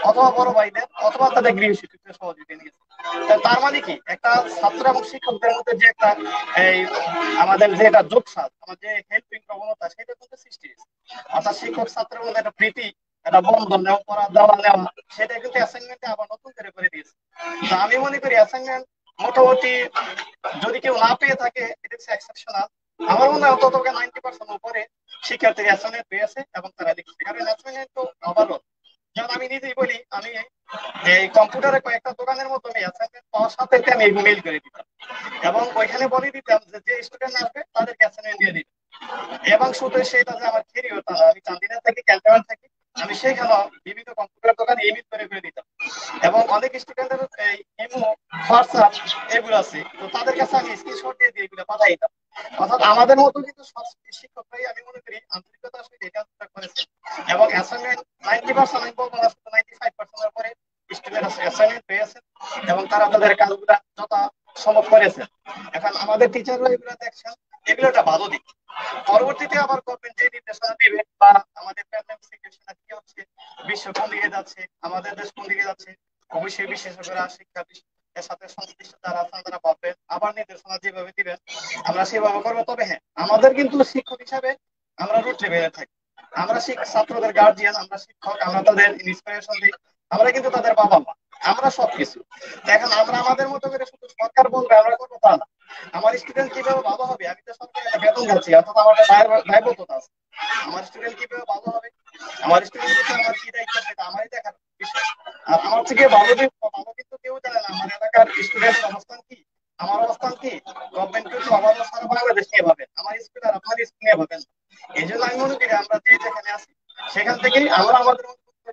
অথবা বড় ভাইদের অথবা তাদের গৃহ শিক্ষকদের সহযোগিতা নিয়েছে। তার মানে কি, একটা ছাত্র এবং শিক্ষকদের মধ্যে যে একটা এই আমাদের যে একটা যোগসাধ, আমাদের যে হেল্পিং প্রবণতা, সেটা কিন্তু সৃষ্টি হয়েছে। অর্থাৎ শিক্ষক ছাত্রের মধ্যে একটা প্রীতি, একটা বন্ধন দেওয়া নেওয়া, সেটা কিন্তু অ্যাসাইনমেন্টে আবার নতুন করে দিয়েছে। তো আমি মনে করি অ্যাসাইনমেন্ট মোটামুটি যদি কেউ না পেয়ে থাকে এটা হচ্ছে এক্সেপশনাল। আমার মনে হয় অন্তত 90% উপরে শিক্ষার্থীরা অ্যাসাইনমেন্ট পেয়েছে এবং তারা লিখছে। কারণ অ্যাসাইনমেন্ট তো ওভারঅল, যেমন আমি নিজেই বলি, আমি এই কম্পিউটারে কয়েকটা দোকানের মাধ্যমে অ্যাসাইনমেন্ট পাওয়ার সাথে আমি মেইল করে দিতাম এবং ওইখানে বলে দিতাম যে স্টুডেন্ট আসবে তাদেরকে অ্যাসাইনমেন্ট দিয়ে দিতাম। এবং শুধু সেটা যে আমার থিওরি হতো না, আমি চান্দিনা থাকি, ক্যান্টনমেন্ট থাকি, আমি সেখানে বিভিন্ন কম্পিউটার দোকানে ইমেল করে দিতাম। এবং অনেক স্টুডেন্টের এই ইমো, হোয়াটসঅ্যাপ এগুলো আছে, তো তাদের কাছে আমি স্ক্রিনশট দিয়ে এগুলো পাঠাই দিতাম। অর্থাৎ আমাদের মতো কিন্তু সব শিক্ষকরাই আমি মনে করি আন্তরিকতার সাথে এটা করেছে। এবং অ্যাসাইনমেন্ট 90%, আমি বলবো 95% পরে স্টুডেন্ট অ্যাসাইনমেন্ট পেয়েছে এবং তারা তাদের কাজগুলা যত সম্ভব করেছেন। এখন আমাদের টিচাররা এগুলো দেখছেন, এগুলো একটা ভালো দিক। পরবর্তীতে আবার গভর্নমেন্ট যে নির্দেশনা দিবে বা আমাদের প্যান্ডেমিক সিচুয়েশন কি হচ্ছে, বিশ্ব কোন দিকে যাচ্ছে, আমাদের দেশ কোন দিকে যাচ্ছে, অবশ্যই বিশেষজ্ঞরা শিক্ষা এর সাথে সংশ্লিষ্ট যারা আছেন তারা ভাববেন, আবার নির্দেশনা যেভাবে দিবেন আমরা সেভাবে করবো। তবে হ্যাঁ, আমাদের কিন্তু শিক্ষক হিসাবে আমরা রুট লেভেলে থাকি, আমরা ছাত্রদের গার্জিয়ান, আমরা শিক্ষক, আমরা তাদের ইন্সপিরেশন দিই, আমরা কিন্তু তাদের বাবা মা, আমরা সবকিছু। এখন আমরা আমাদের মতো করে শুধু সরকার বলবে আমরা করবো তা না। আমার স্টুডেন্ট কিভাবে ভালো হবে, আমি তো সরকারের একটা বেতন যাচ্ছি, অর্থাৎ আমার একটা দায়বদ্ধতা আছে। আমার স্টুডেন্ট কিভাবে ভালো হবে, আমার স্টুডেন্ট আমার কি দায়িত্ব সেটা আমারই দেখার বিষয়। আর আমার থেকে ভালো কিন্তু কেউ জানে না আমার এলাকার স্টুডেন্টের অবস্থান কি, আমার অবস্থান কি। গভর্নমেন্ট কিন্তু আমাদের সারা বাংলাদেশ নিয়ে ভাবেন, আমার স্কুল আর আপনার স্কুল নিয়ে ভাবেন। এই জন্য আমি মনে করি আমরা যে যেখানে আছি সেখান থেকেই আমরা আমাদের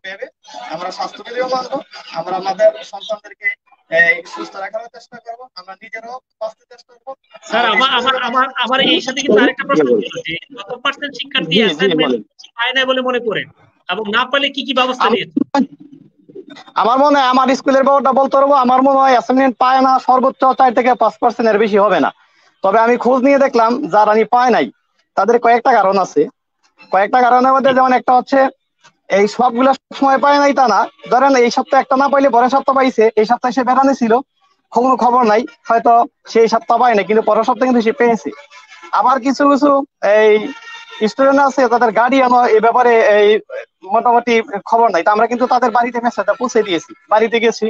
ভেবে আমরা স্বাস্থ্যবিধিও মানবো, আমরা আমাদের সন্তানদেরকে সুস্থ রাখার চেষ্টা করবো, আমরা নিজেরাও বাঁচতে চেষ্টা করবো। স্যার আমার এই সাথে কিন্তু আরেকটা প্রশ্ন ছিল যে কত পার্সেন্ট শিক্ষার্থী অ্যাসাইনমেন্ট পায় না বলে মনে করেন, এবং না পেলে কি কি ব্যবস্থা নিয়েছে? আমার মনে হয় আমার স্কুলের ব্যাপারটা বলতে পারবো, আমার মনে হয় অ্যাসাইনমেন্ট পায় না সর্বোচ্চ 4 থেকে 5% এর বেশি হবে না। তবে আমি খোঁজ নিয়ে দেখলাম যারা পায় নাই তাদের কয়েকটা কারণ আছে। কয়েকটা কারণের মধ্যে যেমন একটা হচ্ছে এই সবগুলা সময় পায় নাই তা না, ধরেন এই সপ্তাহে একটা না পাইলে পরের সপ্তাহ পাইছে, এই সপ্তাহে সে বেড়ানো ছিল, কোনো খবর নাই, হয়তো সেই সপ্তাহ পায় না কিন্তু পরের সপ্তাহে কিন্তু সে পেয়েছে। আবার কিছু কিছু এই স্টুডেন্ট আছে তাদের গার্ডিয়ান এই ব্যাপারে এই মোটামুটি খবর নাই, তা আমরা কিন্তু তাদের বাড়িতে মেসেজটা পৌঁছে দিয়েছি, বাড়িতে গেছি,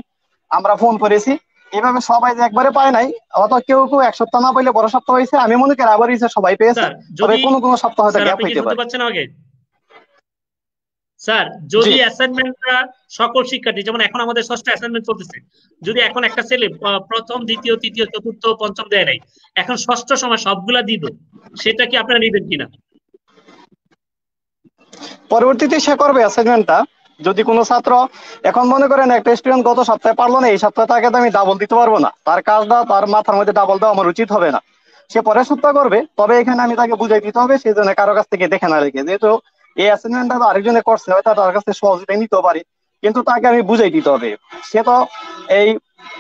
আমরা ফোন করেছি। এভাবে সবাই যে একবারে পায় নাই, অত কেউ কেউ এক সপ্তাহ না পাইলে পরের সপ্তাহ হয়েছে, আমি মনে করি আবার সবাই পেয়েছে, তবে কোনো কোনো সপ্তাহ হয়তো গ্যাপ হইতে পারে। স্যার যদি অ্যাসাইনমেন্টটা সকল শিক্ষার্থী, যেমন এখন আমাদের 6টা অ্যাসাইনমেন্ট চলতেছে, যদি এখন একটা ছেলে প্রথম দ্বিতীয় তৃতীয় চতুর্থ পঞ্চম দেয় নাই, এখন ষষ্ঠ সময় সবগুলা দিব, সেটা কি আপনারা নেবেন কিনা? পরবর্তীতে সে করবে অ্যাসাইনমেন্টটা। যদি কোনো ছাত্র এখন মনে করেন একটা স্টুডেন্ট গত সপ্তাহে পারলো না, এই সপ্তাহে তাকে তো আমি ডাবল দিতে পারবো না, তার কাজটা তার মাথার মধ্যে ডাবল দেওয়া আমার উচিত হবে না, সে পরের সপ্তাহ করবে। তবে এখানে আমি তাকে বুঝাই দিতে হবে সেই জন্য কারো কাছ থেকে দেখে না রেখে, যেহেতু এই অ্যাসাইনমেন্টটা তো আরেকজনে করছে হয়তো তার কাছে সহজে নিতে পারি, কিন্তু তাকে আমি বুঝাই দিতে হবে। সে তো এই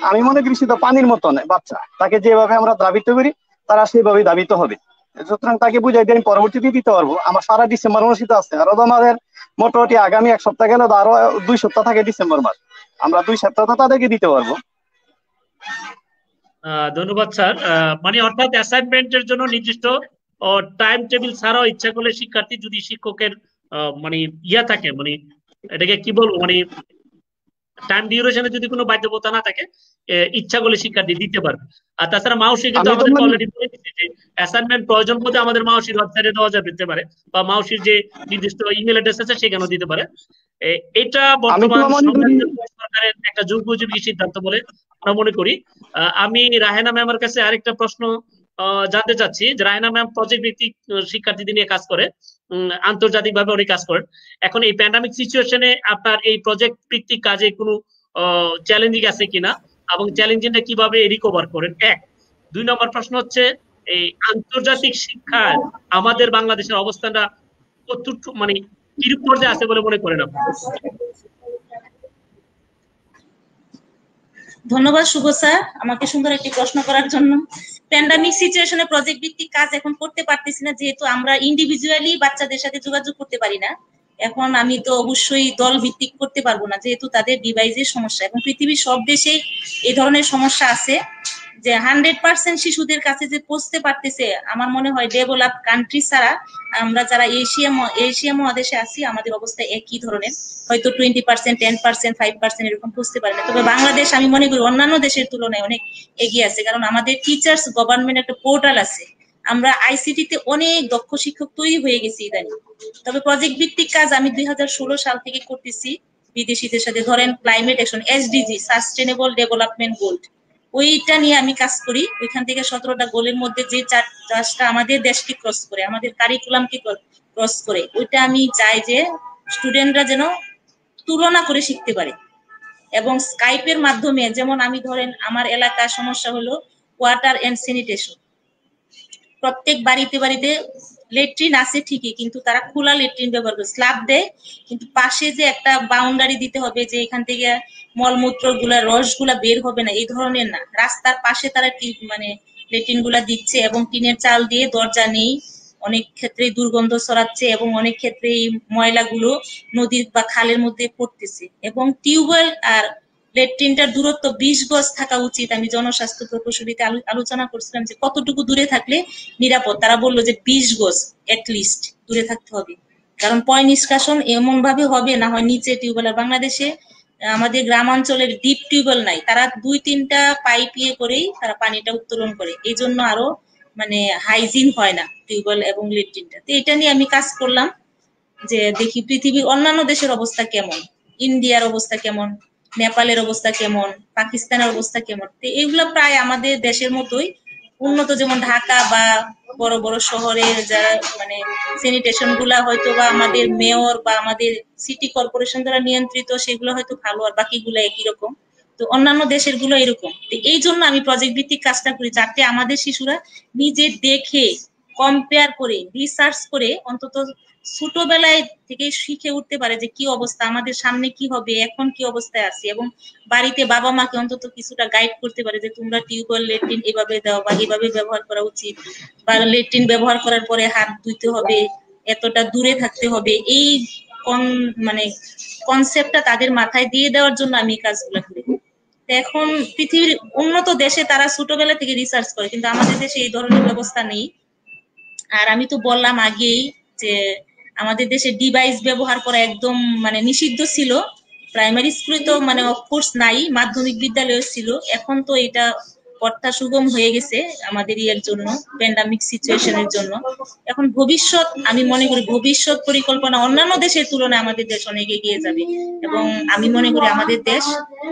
আমি মনে করি সে তো পানির মতন বাচ্চা, তাকে যেভাবে আমরা দাবিত করি তারা সেভাবেই দাবিত হবে। সুতরাং তাকে বুঝাই দিয়ে আমি পরবর্তীতে দিতে পারবো। আমার সারা ডিসেম্বর অনুষ্ঠিত আছে, আরো তো আমাদের মোটামুটি আগামী 1 সপ্তাহ গেলে আরো 2 সপ্তাহ থাকে ডিসেম্বর মাস, আমরা 2 সপ্তাহ তো তাদেরকে দিতে পারবো। ধন্যবাদ স্যার। মানে অর্থাৎ অ্যাসাইনমেন্টের জন্য নির্দিষ্ট টাইম টেবিল ছাড়াও ইচ্ছা করলে শিক্ষার্থী যদি শিক্ষকের মানে ইয়া থাকে, মানে এটাকে কি বলবো, মানে টাইম ডিউরেশনে যদি কোনো বাধ্যবাধকতা না থাকে, ইচ্ছা করলে শিক্ষার্থী দিতে পারবে। আর তাছাড়া মাউসি কিন্তু আমাদের অলরেডি বলে দিচ্ছে যে অ্যাসাইনমেন্ট প্রয়োজন বোধে আমাদের মাউসির ওয়েবসাইটে দেওয়া যেতে পারে, বা মাউসির যে নির্দিষ্ট ইমেল অ্যাড্রেস আছে সেখানেও দিতে পারে। এটা বর্তমান সরকারের একটা যুগোপযোগী সিদ্ধান্ত বলে আমরা মনে করি। আমি রাহেনা ম্যামের কাছে আরেকটা প্রশ্ন জানতে চাচ্ছি যে রাহেনা ম্যাম প্রজেক্ট ভিত্তিক শিক্ষার্থীদের নিয়ে কাজ করে, আন্তর্জাতিক ভাবে অনেক কাজ করেন। এখন এই প্যান্ডামিক সিচুয়েশনে আপনার এই প্রজেক্ট ভিত্তিক কাজে কোনো চ্যালেঞ্জিং আছে কিনা, এবং চ্যালেঞ্জিংটা কিভাবে রিকভার করেন? 1। 2 নম্বর প্রশ্ন হচ্ছে এই আন্তর্জাতিক শিক্ষায় আমাদের বাংলাদেশের অবস্থানটা কতটুকু, মানে কিরূপ পর্যায়ে আছে বলে মনে করেন আপনি? ধন্যবাদ শুভ স্যার আমাকে সুন্দর একটি প্রশ্ন করার জন্য। প্যান্ডামিক সিচুয়েশনে প্রজেক্ট ভিত্তিক কাজ এখন করতে পারতেছি না, যেহেতু আমরা ইন্ডিভিজুয়ালি বাচ্চাদের সাথে যোগাযোগ করতে পারি না। এখন আমি তো অবশ্যই দল ভিত্তিক করতে পারবো না, যেহেতু তাদের ডিভাইসের সমস্যা, এবং পৃথিবীর সব দেশেই এই ধরনের সমস্যা আছে যে 100% শিশুদের কাছে যে পৌঁছতে পারতেছে। আমার মনে হয় ডেভেলপ কান্ট্রি ছাড়া আমরা যারা এশিয়া মহাদেশে আছি আমাদের অবস্থা একই ধরনের, হয়তো 20%, 10%, 5% এরকম পৌঁছতে পারে না। তবে বাংলাদেশ আমি মনে করি অন্যান্য দেশের তুলনায় অনেক এগিয়ে আছে, কারণ আমাদের টিচার্স গভর্নমেন্ট একটা পোর্টাল আছে, আমরা আইসিটি তে অনেক দক্ষ শিক্ষক তৈরি হয়ে গেছি ইদানিং। তবে প্রজেক্ট ভিত্তিক কাজ আমি 2016 সাল থেকে করতেছি বিদেশিদের সাথে। ধরেন climate action, SDG, sustainable development goal, ওইটা নিয়ে আমি কাজ করি। ওইখান থেকে 17টা গোলের মধ্যে যে 4টা আমাদের দেশকে ক্রস করে, আমাদের কারিকুলামকে ক্রস করে, ওইটা আমি চাই যে স্টুডেন্টরা যেন তুলনা করে শিখতে পারে। এবং স্কাইপের মাধ্যমে, যেমন আমি ধরেন আমার এলাকার সমস্যা হলো ওয়াটার এন্ড স্যানিটেশন, প্রত্যেক বাড়িতে বাড়িতে লেট্রিন আছে ঠিকই, কিন্তু তারা খোলা লেট্রিন ব্যবহার করে, স্ল্যাব দেয়, কিন্তু পাশে যে একটা বাউন্ডারি দিতে হবে যে এখান থেকে মলমূত্র গুলা রস গুলা বের হবে না, এই ধরনের না। রাস্তার পাশে তারা মানে লেট্রিন গুলা দিচ্ছে এবং টিনের চাল দিয়ে, দরজা নেই, অনেক ক্ষেত্রে দুর্গন্ধ ছড়াচ্ছে এবং অনেক ক্ষেত্রে এই ময়লাগুলো নদীর বা খালের মধ্যে পড়তেছে। এবং টিউবওয়েল আর লেট্রিনটার দূরত্ব 20 গজ থাকা উচিত। আমি জনস্বাস্থ্য প্রকৌশলীতে আলোচনা করছিলাম যে কতটুকু দূরে থাকলে নিরাপদ। তারা বললো যে 20 গজ এটলিস্ট দূরে থাকতে হবে, কারণ পয় নিষ্কাশন এমন ভাবে হবে না হয় নিচে টিউবওয়েল। আর বাংলাদেশে আমাদের গ্রামাঞ্চলের ডিপ টিউবওয়েল নাই, তারা 2-3টা পাইপ ইয়ে করেই তারা পানিটা উত্তোলন করে, এই জন্য আরো মানে হাইজিন হয় না টিউবওয়েল এবং লেট্রিনটা। তো এটা নিয়ে আমি কাজ করলাম যে দেখি পৃথিবীর অন্যান্য দেশের অবস্থা কেমন, ইন্ডিয়ার অবস্থা কেমন, নেপালের অবস্থা কেমন, পাকিস্তানের অবস্থা কেমন। তো এগুলো প্রায় আমাদের দেশের মতোই উন্নত, যেমন ঢাকা বা বড় বড় শহরে যারা মানে স্যানিটেশন গুলা হয়তো বা আমাদের মেয়র বা আমাদের সিটি কর্পোরেশন দ্বারা নিয়ন্ত্রিত, সেগুলো হয়তো ভালো, আর বাকিগুলো একই রকম। তো অন্যান্য দেশের গুলো এরকম। তো এই জন্য আমি প্রজেক্ট ভিত্তিক কাজটা করি, যাতে আমাদের শিশুরা নিজে দেখে, কম্পেয়ার করে, রিসার্চ করে অন্তত ছোটবেলায় থেকে শিখে উঠতে পারে যে কি অবস্থা, আমাদের সামনে কি হবে, এখন কি অবস্থায় আছি, এবং বাড়িতে বাবা মাকে অন্তত কিছুটা গাইড করতে পারে যে তোমরা টিউবওয়েল লেট্রিন এভাবে দাও বা এভাবে ব্যবহার করা উচিত, বা লেট্রিন ব্যবহার করার পরে হাত ধুইতে হবে, এতটা দূরে থাকতে হবে। এই মানে কনসেপ্টটা তাদের মাথায় দিয়ে দেওয়ার জন্য আমি এই কাজগুলো করি। এখন পৃথিবীর উন্নত দেশে তারা ছোটবেলা থেকে রিসার্চ করে, কিন্তু আমাদের দেশে এই ধরনের ব্যবস্থা নেই। আর আমি তো বললাম আগেই যে আমাদের দেশে ডিভাইস ব্যবহার করা একদম মানে নিষিদ্ধ ছিল। প্রাইমারি স্কুলে তো মানে অফকোর্স নাই, মাধ্যমিক বিদ্যালয়ে ছিল। এখন তো এটা পথটা সুগম হয়ে গেছে আমাদের ইয়ের জন্য, প্যান্ডামিক সিচুয়েশনের জন্য। এখন ভবিষ্যৎ, আমি মনে করি ভবিষ্যৎ পরিকল্পনা অন্যান্য দেশের তুলনায় আমাদের দেশ অনেক এগিয়ে যাবে, এবং আমি মনে করি আমাদের দেশ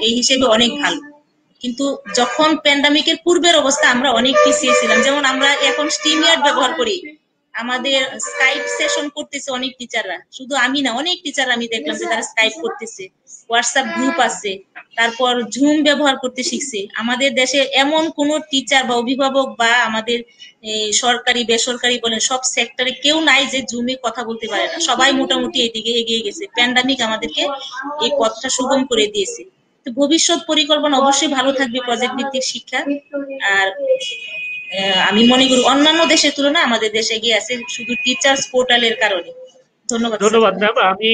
এই হিসেবে অনেক ভালো। কিন্তু যখন প্যান্ডামিকের পূর্বের অবস্থা আমরা অনেক পিছিয়ে ছিলাম। যেমন আমরা এখন স্টিমিয়ার ব্যবহার করি, আমাদের স্কাইপ সেশন করতেছে অনেক টিচাররা, শুধু আমি না, অনেক টিচার আমি দেখলাম যে তারা স্কাইপ করতেছে, হোয়াটসঅ্যাপ গ্রুপ আছে, তারপর জুম ব্যবহার করতে শিখছে। আমাদের দেশে এমন কোন টিচার বা অভিভাবক বা আমাদের সরকারি বেসরকারি বলেন সব সেক্টরে কেউ নাই যে জুমে কথা বলতে পারে না, সবাই মোটামুটি এদিকে এগিয়ে গেছে। প্যান্ডামিক আমাদেরকে এই পথটা সুগম করে দিয়েছে। তো ভবিষ্যৎ পরিকল্পনা অবশ্যই ভালো থাকবে প্রজেক্ট ভিত্তিক শিক্ষা। আর আমি মনে করি অন্যান্য দেশের তুলনায় আমাদের দেশে এগিয়ে আছে শুধু টিচার্স পোর্টালের কারণে। ধন্যবাদ। ধন্যবাদ ম্যাম। আমি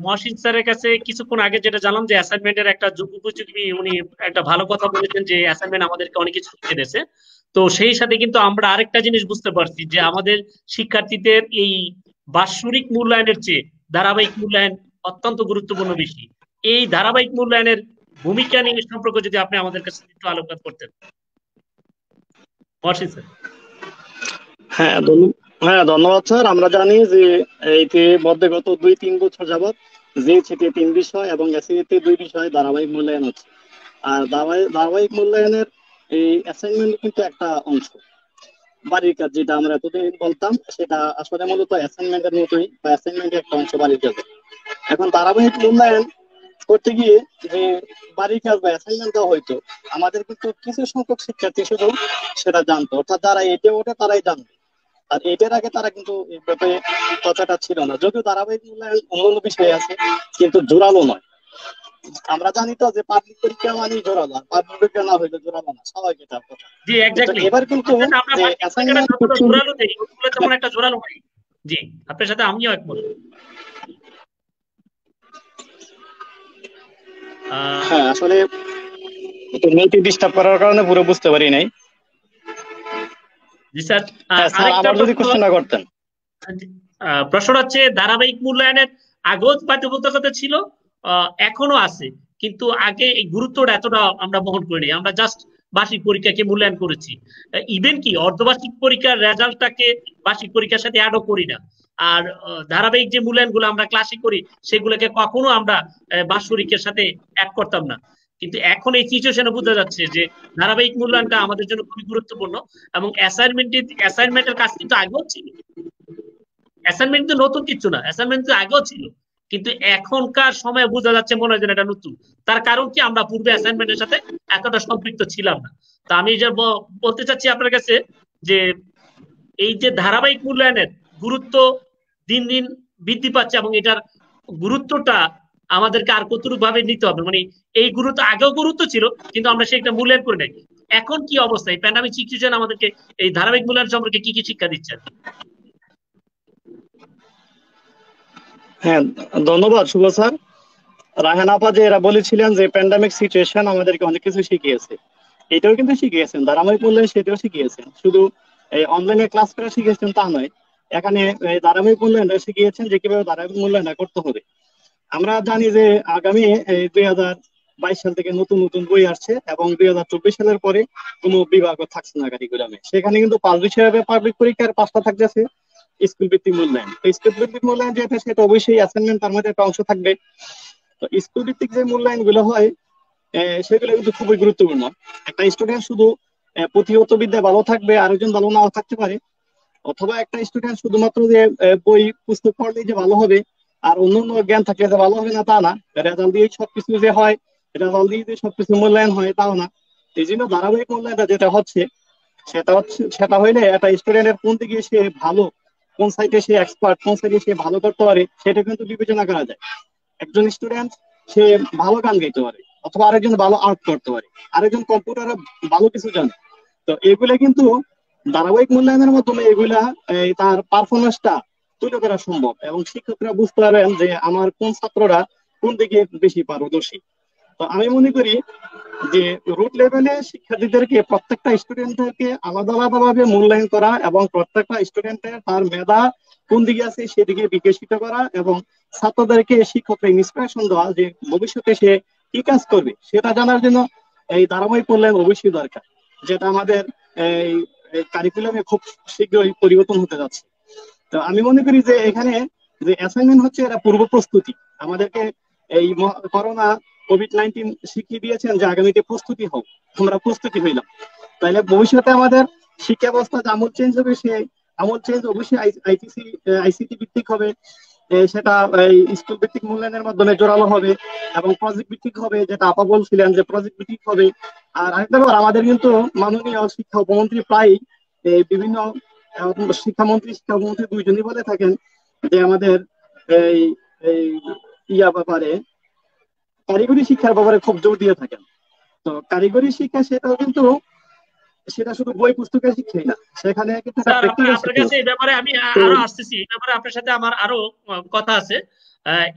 মহসিন স্যারের কাছে কিছুক্ষণ আগে যেটা জানলাম যে অ্যাসাইনমেন্টের একটা উপযোগী, উনি একটা ভালো কথা বলেছেন যে অ্যাসাইনমেন্ট আমাদেরকে অনেক কিছু শিখিয়ে দিয়েছে। তো সেই সাথে কিন্তু আমরা আরেকটা জিনিস বুঝতে পারছি যে আমাদের শিক্ষার্থীদের এই বাৎসরিক মূল্যায়নের চেয়ে ধারাবাহিক মূল্যায়ন অত্যন্ত গুরুত্বপূর্ণ বেশি। এই ধারাবাহিক মূল্যায়নের ভূমিকা নিয়ে সম্পর্কে যদি আপনি আমাদের কাছে একটু আলোকপাত করতেন মহসিন স্যার। হ্যাঁ, ধন্যবাদ স্যার। আমরা জানি যে ইতিমধ্যে গত 2-3 বছর যাবৎ জিইসিটি 3 বিষয় এবং এসইতে 2 বিষয় ধারাবাহিক মূল্যায়ন হচ্ছে। আর ধারাবাহিক মূল্যায়নের এই অ্যাসাইনমেন্ট কিন্তু একটা অংশ, বাড়ির কাজ যেটা আমরা এতদিন বলতাম সেটা আসলে মূলত অ্যাসাইনমেন্টের মতোই, বা অ্যাসাইনমেন্টের একটা অংশ বাড়ির কাজ। এখন ধারাবাহিক মূল্যায়ন করতে গিয়ে যে বাড়ির কাজ বা অ্যাসাইনমেন্ট দেওয়া হয়তো, আমাদের কিন্তু কিছু সংখ্যক শিক্ষার্থী শুধু সেটা জানতো, অর্থাৎ যারা এটে ওঠে তারাই জানতো। আর এটার আগে তারা কিন্তু এই ব্যাপারে কথাটা ছিল না। যদিও ধারাবাহিক মূল্যায়ন অন্য বিষয় আছে, কিন্তু জোরালো নয়। আমরা জানি তো যে পাবলিক পরীক্ষা মানে জোরালো, আর পাবলিক পরীক্ষা না হইলে জোরালো না, স্বাভাবিক এটা কথা। জি এক্স্যাক্টলি। এবার কিন্তু যে অ্যাসাইনমেন্ট জোরালো দেই, ওগুলো তেমন একটা জোরালো হয়। জি, আপনার সাথে আমিও একমত। হ্যাঁ, আসলে নেট ডিস্টার্ব করার কারণে পুরো বুঝতে পারি নাই। জি স্যার, আবার যদি কোশ্চেনটা করতেন। প্রশ্ন হচ্ছে ধারাবাহিক মূল্যায়নের আগেও পাঠ্যপুস্তকতে ছিল, এখনো আছে, কিন্তু আগে এই গুরুত্বটা এতটা আমরা বহন করিনি। আমরা জাস্ট বার্ষিক পরীক্ষাকে মূল্যায়ন করেছি, ইভেন কি অর্ধবার্ষিক পরীক্ষার রেজাল্টটাকে বার্ষিক পরীক্ষার সাথে অ্যাডও করি না। আর ধারাবাহিক যে মূল্যায়ন গুলো আমরা ক্লাসে করি সেগুলোকে কখনো আমরা বার্ষিকের সাথে অ্যাড করতাম না। কিন্তু এখন এই সিচুয়েশনে বোঝা যাচ্ছে যে ধারাবাহিক মূল্যায়নটা আমাদের জন্য খুবই গুরুত্বপূর্ণ, এবং অ্যাসাইনমেন্টের কাজ কিন্তু আগেও ছিল। অ্যাসাইনমেন্ট তো নতুন কিছু না, অ্যাসাইনমেন্ট তো আগেও ছিল, কিন্তু এখনকার সময় বোঝা যাচ্ছে মনে হয় যেন এটা নতুন। তার কারণ কি, আমরা পূর্বে অ্যাসাইনমেন্টের সাথে এতটা সম্পৃক্ত ছিলাম না। তা আমি যে বলতে চাচ্ছি আপনার কাছে যে এই যে ধারাবাহিক মূল্যায়নের গুরুত্ব দিন দিন বৃদ্ধি পাচ্ছে এবং এটার গুরুত্বটা আমাদেরকে আর কতটুকু ভাবে নিতে হবে, মানে এই গুরুত্ব আগেও গুরুত্ব ছিল কিন্তু আমরা সেটা মূল্যায়ন করে নাই। এখন কি অবস্থা, এই প্যান্ডামিক সিচুয়েশন আমাদেরকে এই ধারাবাহিক মূল্যায়ন সম্পর্কে কি কি শিক্ষা দিচ্ছে? হ্যাঁ, ধন্যবাদ শুভ স্যার। রায়হান আপা যে এরা বলেছিলেন যে প্যান্ডামিক সিচুয়েশন আমাদেরকে অনেক কিছু শিখিয়েছে, এটাও কিন্তু শিখিয়েছেন, ধারাবাহিক মূল্যায়ন সেটাও শিখিয়েছেন। শুধু এই অনলাইনে ক্লাস করে শিখিয়েছেন তা নয়, এখানে এই ধারাবাহিক মূল্যায়নটা শিখিয়েছেন যে কিভাবে ধারাবাহিক মূল্যায়নটা করতে হবে। আমরা জানি যে আগামী 2022 সাল থেকে নতুন নতুন বই আসছে এবং 2024 সালের পরে কোনো বিভাগ থাকছে না কারিকুলামে। সেখানে কিন্তু 5 বিষয়ে পাবলিক পরীক্ষার 5টা থাকতেছে স্কুল ভিত্তিক মূল্যায়ন। তো স্কুল ভিত্তিক মূল্যায়ন যেটা সেটা অবশ্যই অ্যাসাইনমেন্ট তার মধ্যে একটা অংশ থাকবে। তো স্কুল ভিত্তিক যে মূল্যায়ন গুলো হয় সেগুলো কিন্তু খুবই গুরুত্বপূর্ণ। একটা স্টুডেন্ট শুধু পুঁথিগত বিদ্যা ভালো থাকবে, আরেকজন ভালো নাও থাকতে পারে। অথবা একটা স্টুডেন্ট শুধুমাত্র যে বই পুস্তক পড়লেই যে ভালো হবে আর অন্যান্য জ্ঞান থাকলে যে ভালো হবে না তা না। রেজাল্ট দিয়ে সবকিছু যে হয়, রেজাল্ট দিয়ে যে সবকিছু মূল্যায়ন হয় তাও না। এই জন্য ধারাবাহিক মূল্যায়নটা যেটা হচ্ছে সেটা হইলে একটা স্টুডেন্টের কোন দিকে সে ভালো, কোন সাইডে সে এক্সপার্ট, কোন সাইডে সে ভালো করতে পারে সেটা কিন্তু বিবেচনা করা যায়। একজন স্টুডেন্ট সে ভালো গান গাইতে পারে, অথবা আরেকজন ভালো আর্ট করতে পারে, আরেকজন কম্পিউটারে ভালো কিছু জানে। তো এগুলা কিন্তু ধারাবাহিক মূল্যায়নের মাধ্যমে এগুলা তার পারফরমেন্সটা তুলে ধরা সম্ভব এবং শিক্ষকরা বুঝতে পারেন যে আমার কোন ছাত্ররা কোন দিকে বেশি পারদর্শী। তো আমি মনে করি যে রুট লেভেলে শিক্ষার্থীদেরকে প্রত্যেকটা স্টুডেন্টদেরকে আলাদা আলাদা ভাবে মূল্যায়ন করা এবং প্রত্যেকটা স্টুডেন্টের তার মেধা কোন দিকে আছে সেদিকে বিকশিত করা এবং ছাত্রদেরকে শিক্ষকরা ইন্সপিরেশন দেওয়া যে ভবিষ্যতে সে কি কাজ করবে সেটা জানার জন্য এই ধারাবাহিক মূল্যায়ন অবশ্যই দরকার, যেটা আমাদের এই কারিকুলামে খুব শীঘ্রই পরিবর্তন হতে যাচ্ছে। তো আমি মনে করি যে এখানে যে অ্যাসাইনমেন্ট হচ্ছে এটা পূর্ব প্রস্তুতি। আমাদেরকে এই করোনা কোভিড-19 শিখিয়ে দিয়েছেন যে আগামীতে প্রস্তুতি হোক, আমরা প্রস্তুতি হইলাম। তাহলে ভবিষ্যতে আমাদের শিক্ষা ব্যবস্থা যে আমল চেঞ্জ হবে, সে আমল চেঞ্জ অবশ্যই আইসিটি ভিত্তিক হবে। সেটা এই স্কুল ভিত্তিক মূল্যায়নের মাধ্যমে জোরালো হবে এবং প্রজেক্ট ভিত্তিক হবে, যেটা আপা বলছিলেন যে প্রজেক্ট ভিত্তিক হবে। আর আরেকটা ব্যাপার, আমাদের কিন্তু মাননীয় শিক্ষা উপমন্ত্রী প্রায় বিভিন্ন শিক্ষামন্ত্রী দুইজনই বলে থাকেন যে আমাদের এই এই ব্যাপারে কারিগরি শিক্ষার ব্যাপারে খুব জোর দিয়ে থাকেন। তো কারিগরি শিক্ষা সেটা শুধু বই পুস্তকের শিক্ষাই না, সেখানে কিন্তু একটা প্র্যাকটিক্যাল আপনার কাছে এই ব্যাপারে আমি আরো আসতেছি, এই ব্যাপারে আপনার সাথে আমার আরো কথা আছে।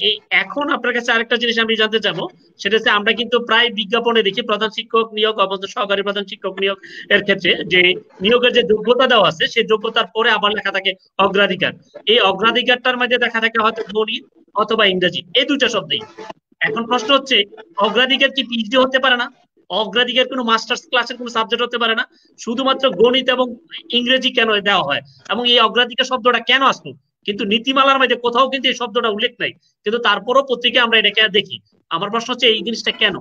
এই এখন আপনার কাছে আরেকটা জিনিস আমি জানতে চাবো, সেটা হচ্ছে আমরা কিন্তু প্রায় বিজ্ঞাপনে দেখি প্রধান শিক্ষক নিয়োগ অবশ্য সহকারী প্রধান শিক্ষক নিয়োগ এর ক্ষেত্রে যে নিয়োগের যে যোগ্যতা দেওয়া আছে সেই যোগ্যতার পরে আবার লেখা থাকে অগ্রাধিকার। এই অগ্রাধিকারটার মধ্যে দেখা থাকে হয়তো গণিত অথবা ইংরেজি, এই দুইটা শব্দেই। এখন প্রশ্ন হচ্ছে অগ্রাধিকার কি পিএইচডি হতে পারে না? অগ্রাধিকার কোনো মাস্টার্স ক্লাসের কোনো সাবজেক্ট হতে পারে না? শুধুমাত্র গণিত এবং ইংরেজি কেন দেওয়া হয় এবং এই অগ্রাধিকার শব্দটা কেন আসলো? কিন্তু নীতিমালার মধ্যে কোথাও কিন্তু এই শব্দটা উল্লেখ নাই, কিন্তু তারপরও পত্রিকায় আমরা এটাকে দেখি। আমার প্রশ্ন হচ্ছে এই জিনিসটা কেন?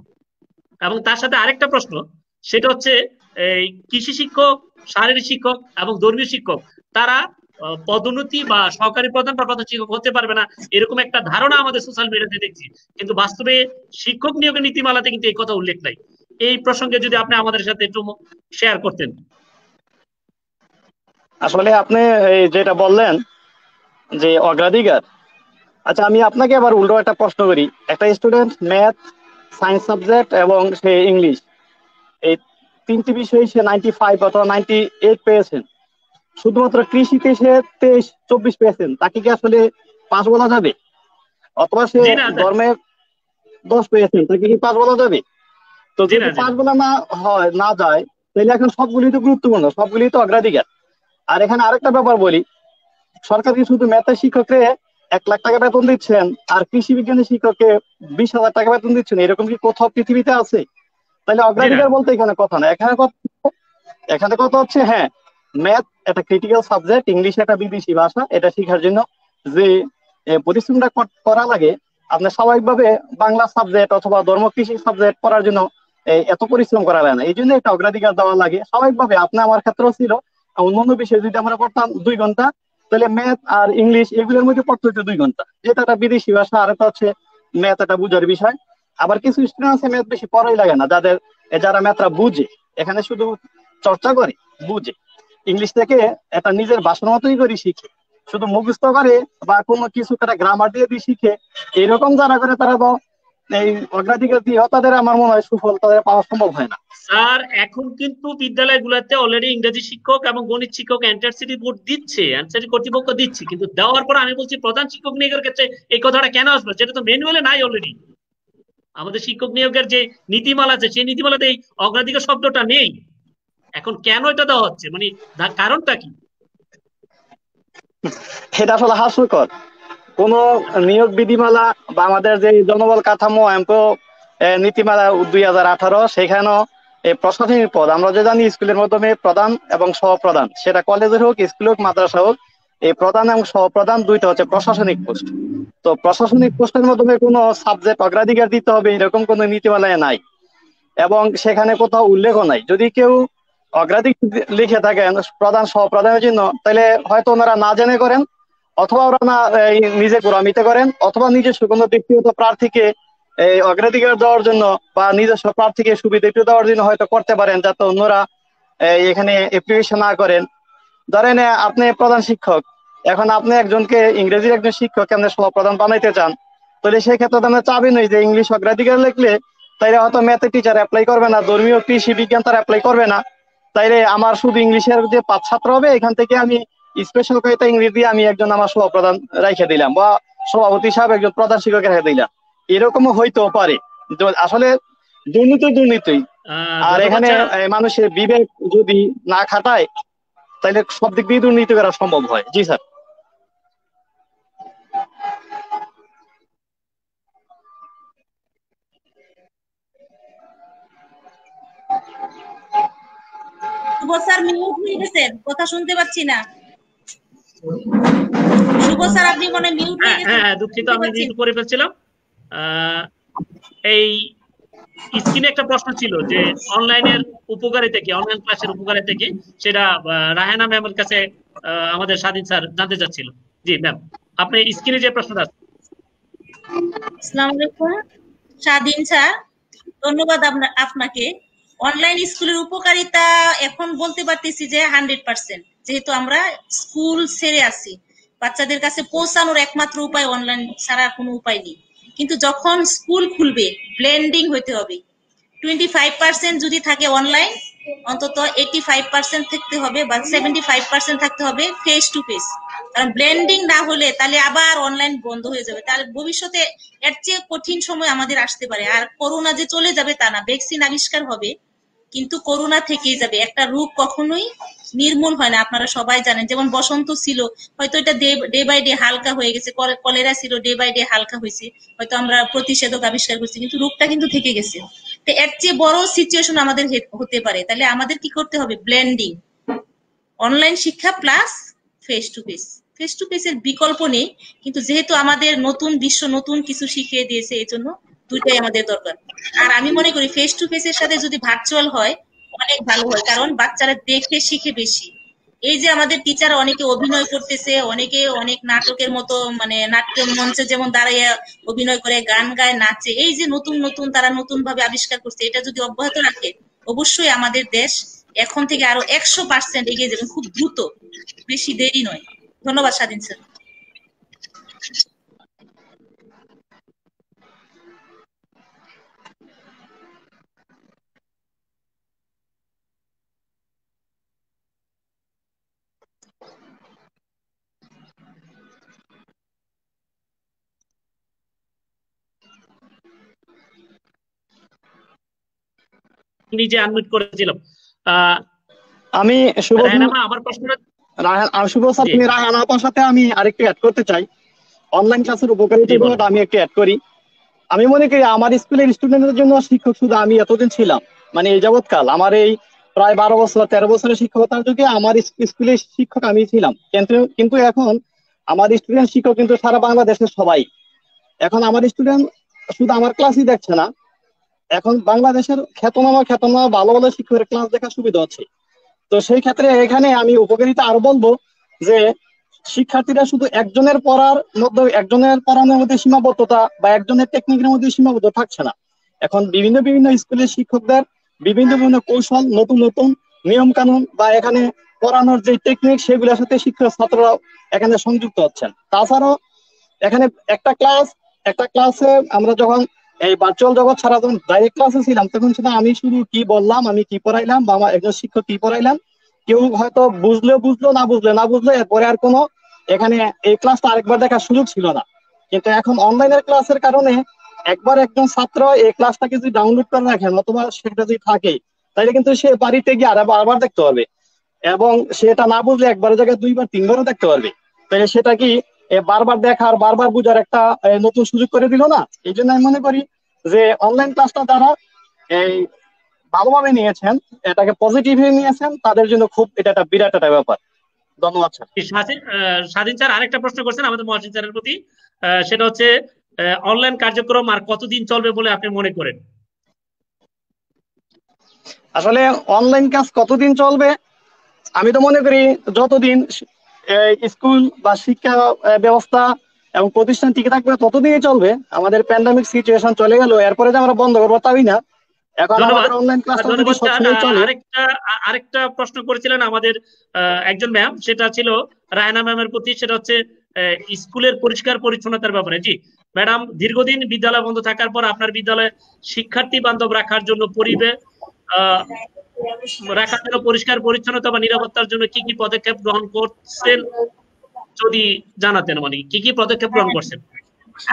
এবং তার সাথে আরেকটা প্রশ্ন, সেটা হচ্ছে এই কৃষি শিক্ষক, শারীরিক শিক্ষক এবং ধর্মীয় শিক্ষক তারা পদোন্নতি বা সহকারী প্রধান বা প্রধান শিক্ষক হতে পারবে না, এরকম একটা ধারণা আমাদের সোশ্যাল মিডিয়াতে দেখছি, কিন্তু বাস্তবে শিক্ষক নিয়োগের নীতিমালাতে কিন্তু এই কথা উল্লেখ নাই। এই প্রসঙ্গে যদি আপনি আমাদের সাথে একটু শেয়ার করতেন। আসলে আপনি যেটা বললেন যে অগ্রাধিকার, আচ্ছা আমি আপনাকে আবার উল্টো একটা প্রশ্ন করি। একটা স্টুডেন্ট ম্যাথ, সায়েন্স সাবজেক্ট এবং সে ইংলিশ, এই তিনটি বিষয়ে সে 95 অথবা 98 পেয়েছেন, শুধুমাত্র কৃষিতে সে 23-24 পেয়েছেন, তাকে কি আসলে পাস বলা যাবে? অথবা সে ধর্মে 10 পেয়েছেন, তাকে কি পাস বলা যাবে? তো যদি পাস বলা না যায় তাহলে এখন সবগুলি তো গুরুত্বপূর্ণ, সবগুলি তো অগ্রাধিকার। আর এখানে আরেকটা ব্যাপার বলি, সরকার কি শুধু ম্যাথের শিক্ষককে 1 লাখ টাকা বেতন দিচ্ছেন আর কৃষি বিজ্ঞানের শিক্ষককে 20,000 টাকা বেতন দিচ্ছেন? এরকম কি কোথাও পৃথিবীতে আছে? তাহলে অগ্রাধিকার বলতে এখানে কথা না, এখানে কথা হচ্ছে হ্যাঁ ম্যাথ একটা ক্রিটিক্যাল সাবজেক্ট, ইংলিশ একটা বিদেশি ভাষা, এটা শেখার জন্য যে পরিশ্রমটা করা লাগে আপনার স্বাভাবিকভাবে বাংলা সাবজেক্ট অথবা ধর্ম কৃষি সাবজেক্ট পড়ার জন্য এত পরিশ্রম করা লাগে না। এই জন্য একটা অগ্রাধিকার দেওয়া লাগে স্বাভাবিকভাবে। আপনি আমার ক্ষেত্রেও ছিল, অন্যান্য বিষয়ে যদি আমরা পড়তাম 2 ঘন্টা, তাহলে ম্যাথ আর ইংলিশ এগুলোর মধ্যে পড়তে হতো 2 ঘন্টা, যেটা একটা বিদেশি ভাষা আর একটা হচ্ছে ম্যাথ একটা বুঝার বিষয়। আবার কিছু স্টুডেন্ট আছে ম্যাথ বেশি পড়াই লাগে না, যারা ম্যাথরা বুঝে, এখানে শুধু চর্চা করে বুঝে, ইংলিশ থেকে একটা নিজের ভাষার মতোই করে শিখে। শুধু মুখস্থ করে বা কোনো কিছু একটা গ্রামার দিয়ে শিখে, এরকম যারা করে তারা তো এই অগ্রাধিকার দিয়ে তাদের আমার মনে হয় সুফল তাদের পাওয়া সম্ভব হয় না। স্যার এখন কিন্তু বিদ্যালয়গুলোতে অলরেডি ইংরেজি শিক্ষক এবং গণিত শিক্ষক এনটিআরসি বোর্ড দিচ্ছে, এনটিআরসি কর্তৃপক্ষ দিচ্ছে, কিন্তু দেওয়ার পর আমি বলছি প্রধান শিক্ষক নিয়োগের ক্ষেত্রে এই কথাটা কেন আসবে? যেটা তো ম্যানুয়ালে নাই অলরেডি। আমাদের শিক্ষক নিয়োগের যে নীতিমালা আছে সেই নীতিমালাতে এই অগ্রাধিকার শব্দটা নেই। এখন কেন এটা দেওয়া হচ্ছে, মানে কারণটা কি? এটা আসলে হাস্যকর। কোন নিয়োগ বিধিমালা বা আমাদের যে জনবল কাঠামো নীতিমালা 2018 সেখানেও এই প্রশাসনিক পদ আমরা যে জানি স্কুলের মাধ্যমে প্রধান এবং সহপ্রধান, সেটা কলেজের হোক স্কুল হোক মাদ্রাসা হোক, এই প্রধান এবং সহপ্রধান দুইটা হচ্ছে প্রশাসনিক পোস্ট। তো প্রশাসনিক পোস্টের মাধ্যমে কোনো সাবজেক্ট অগ্রাধিকার দিতে হবে এরকম কোনো নীতিমালায় নাই, এবং সেখানে কোথাও উল্লেখও নাই। যদি কেউ অগ্রাধিকার লিখে থাকেন প্রধান সহপ্রধানের জন্য, তাহলে হয়তো ওনারা না জেনে করেন, অথবা ওরা না নিজে গোড়ামিতে করেন, অথবা নিজস্ব কোনো ব্যক্তিগত প্রার্থীকে এই অগ্রাধিকার দেওয়ার জন্য বা নিজস্ব প্রার্থীকে সুবিধা একটু দেওয়ার জন্য হয়তো করতে পারেন, যাতে অন্যরা এখানে অ্যাপ্লিকেশন না করেন। ধরেন আপনি প্রধান শিক্ষক, এখন আপনি একজনকে ইংরেজির একজন শিক্ষক আপনি সহপ্রধান বানাইতে চান, তাহলে সেই ক্ষেত্রে আপনি চাবেন যে ইংলিশ অগ্রাধিকার লিখলে তাইলে হয়তো ম্যাথের টিচার অ্যাপ্লাই করবে না, ধর্মীয় কৃষি বিজ্ঞান তারা অ্যাপ্লাই করবে না, তাইলে আমার শুধু ইংলিশের যে 5 ছাত্র হবে এখান থেকে আমি স্পেশাল কয়েকটা ইংরেজি আমি একজন আমার সহপ্রধান রেখে দিলাম, বা সভাপতি সাহেব একজন প্রধান শিক্ষক রেখে দিলাম, এরকমও হইতেও পারে। আসলে দুর্নীতি। আর এখানে মানুষের বিবেক যদি না খাটায় তাহলে সব দিক দিয়ে দুর্নীতি করা সম্ভব হয়। জি স্যার। শুভ স্যার মিউট হয়ে গেছেন, কথা শুনতে পাচ্ছি না। শুভ স্যার আপনি মনে মিউট হয়ে গেছেন। হ্যাঁ দুঃখিত, আমি মিউট করে ফেলছিলাম। এই স্ক্রিনে একটা প্রশ্ন ছিল যে অনলাইনের উপকারিতা কি, অনলাইন ক্লাসের উপকারিতা কি, সেটা রাহেনা ম্যামের কাছে আমাদের স্বাধীন স্যার জানতে চাচ্ছিল। জি ম্যাম, আপনি স্ক্রিনে যে প্রশ্নটা। আসসালামু আলাইকুম স্বাধীন স্যার, ধন্যবাদ আপনাকে। অনলাইন স্কুলের উপকারিতা এখন বলতে পারতেছি যে 100%, যেহেতু আমরা স্কুল ছেড়ে আসি, বাচ্চাদের কাছে পৌঁছানোর একমাত্র উপায় অনলাইন ছাড়া কোনো উপায় নেই। কিন্তু যখন স্কুল খুলবে ব্লেন্ডিং হইতে হবে। 25% যদি থাকে অনলাইন, অন্তত 85% থাকতে হবে বা 75% থাকতে হবে ফেস টু ফেস। কারণ ব্লেন্ডিং না হলে তাহলে আবার অনলাইন বন্ধ হয়ে যাবে, তাহলে ভবিষ্যতে এর চেয়ে কঠিন সময় আমাদের আসতে পারে। আর করোনা যে চলে যাবে তা না, ভ্যাকসিন আবিষ্কার হবে কিন্তু করোনা থেকেই যাবে। একটা রোগ কখনোই নির্মূল হয় না, আপনারা সবাই জানেন। যেমন বসন্ত ছিল, হয়তো এটা ডে বাই ডে হালকা হয়ে গেছে, কলেরা ছিল ডে বাই ডে হালকা হয়েছে, হয়তো আমরা প্রতিষেধক আবিষ্কার করছি, কিন্তু রোগটা কিন্তু থেকে গেছে। তো এর চেয়ে বড় সিচুয়েশন আমাদের হতে পারে। তাহলে আমাদের কি করতে হবে? ব্লেন্ডিং, অনলাইন শিক্ষা plus face to face. Face to face এর বিকল্প নেই, কিন্তু যেহেতু আমাদের নতুন বিশ্ব নতুন কিছু শিখিয়ে দিয়েছে, এই জন্য দুইটাই আমাদের দরকার। আর আমি মনে করি ফেস টু ফেস এর সাথে যদি ভার্চুয়াল হয় অনেক ভালো হয়, কারণ বাচ্চারা দেখে শিখে বেশি। এই যে আমাদের টিচার অনেকে অভিনয় করতেছে, অনেকে অনেক নাটকের মতো মানে নাট্য মঞ্চে যেমন দাঁড়িয়ে অভিনয় করে, গান গায়, নাচে, এই যে নতুন নতুন তারা নতুন ভাবে আবিষ্কার করছে, এটা যদি অব্যাহত রাখে অবশ্যই আমাদের দেশ এখন থেকে আরো 100% এগিয়ে যাবে, খুব দ্রুত, বেশি দেরি নয়। ধন্যবাদ স্বাধীন স্যার। নিজে আনমিউট করেছিলাম। আমি শুভ আমার প্রশ্নটা শুভ স্যার, তুমি রায়হানা আপার সাথে আমি আরেকটু অ্যাড করতে চাই। অনলাইন ক্লাসের উপকারিতা আমি একটু অ্যাড করি। আমি মনে করি আমার স্কুলের স্টুডেন্টদের জন্য শিক্ষক শুধু আমি এতদিন ছিলাম, মানে এই যাবৎকাল আমার এই প্রায় 12 বছর 13 বছরের শিক্ষকতার যুগে আমার স্কুলের শিক্ষক আমি ছিলাম, কিন্তু এখন আমার স্টুডেন্ট শিক্ষক কিন্তু সারা বাংলাদেশের সবাই। এখন আমার স্টুডেন্ট শুধু আমার ক্লাসই দেখছে না, এখন বাংলাদেশের খ্যাতনামা ভালো ভালো শিক্ষকের ক্লাস দেখার সুবিধা হচ্ছে। তো সেই ক্ষেত্রে এখানে আমি উপকারিতা আরো বলবো যে শিক্ষার্থীরা শুধু একজনের পড়ানোর মধ্যে সীমাবদ্ধতা বা একজনের টেকনিকের মধ্যে সীমাবদ্ধ থাকছে না। এখন বিভিন্ন স্কুলের শিক্ষকদের বিভিন্ন কৌশল, নতুন নিয়ম কানুন বা এখানে পড়ানোর যে টেকনিক সেগুলোর সাথে শিক্ষক ছাত্ররা এখানে সংযুক্ত হচ্ছেন। তাছাড়াও এখানে একটা ক্লাসে আমরা যখন এই ভার্চুয়াল জগৎ ছাড়া যখন ডাইরেক্ট ক্লাসে ছিলাম, তখন সেটা আমি শুধু কি বললাম, আমি কি পড়াইলাম, বা আমার একজন শিক্ষক কি পড়াইলাম, কেউ হয়তো বুঝলো না বুঝলো এরপরে আর কোনো এখানে এই ক্লাসটা আরেকবার দেখার সুযোগ ছিল না। কিন্তু এখন অনলাইনের ক্লাসের কারণে একবার একজন ছাত্র এই ক্লাসটাকে যদি ডাউনলোড করে রাখেন অথবা সেটা যদি থাকে, তাহলে কিন্তু সে বাড়িতে গিয়ে আবার দেখতে পারবে, এবং সেটা না বুঝলে একবারের জায়গায় দুইবার তিনবারও দেখতে পারবে। তাহলে সেটা কি বারবার দেখার বারবার বুঝার একটা নতুন সুযোগ করে দিল না? এই জন্য আমি মনে করি যে অনলাইন ক্লাসটা তারা এই ভালোভাবে নিয়েছেন, এটাকে পজিটিভলি নিয়েছেন, তাদের জন্য খুব এটা একটা বিরাট একটা ব্যাপার। ধন্যবাদ স্যার। স্বাধীন স্যার আরেকটা প্রশ্ন করছেন আমাদের মহাসিন স্যারের প্রতি, সেটা হচ্ছে অনলাইন কার্যক্রম আর কতদিন চলবে বলে আপনি মনে করেন? আসলে অনলাইন ক্লাস কতদিন চলবে, আমি তো মনে করি যতদিন স্কুল বা শিক্ষা ব্যবস্থা এবং প্রতিষ্ঠান টিকে থাকবে ততদিনই চলবে। আমাদের প্যান্ডামিক সিচুয়েশন চলে গেল, এরপরে যে আমরা বন্ধ করবো তাই না। এখন আমাদের অনলাইন ক্লাসটা যদি সবসময় চলে। আরেকটা প্রশ্ন করেছিলেন আমাদের একজন ম্যাম, সেটা ছিল রায়না ম্যামের প্রতি, সেটা হচ্ছে স্কুলের পরিষ্কার পরিচ্ছন্নতার ব্যাপারে। জি ম্যাডাম, দীর্ঘদিন বিদ্যালয় বন্ধ থাকার পর আপনার বিদ্যালয়ে শিক্ষার্থী বান্ধব রাখার জন্য পরিষ্কার পরিচ্ছন্নতা বা নিরাপত্তার জন্য কি কি পদক্ষেপ গ্রহণ করছেন যদি জানাতেন, মানে কি কি পদক্ষেপ গ্রহণ করছেন?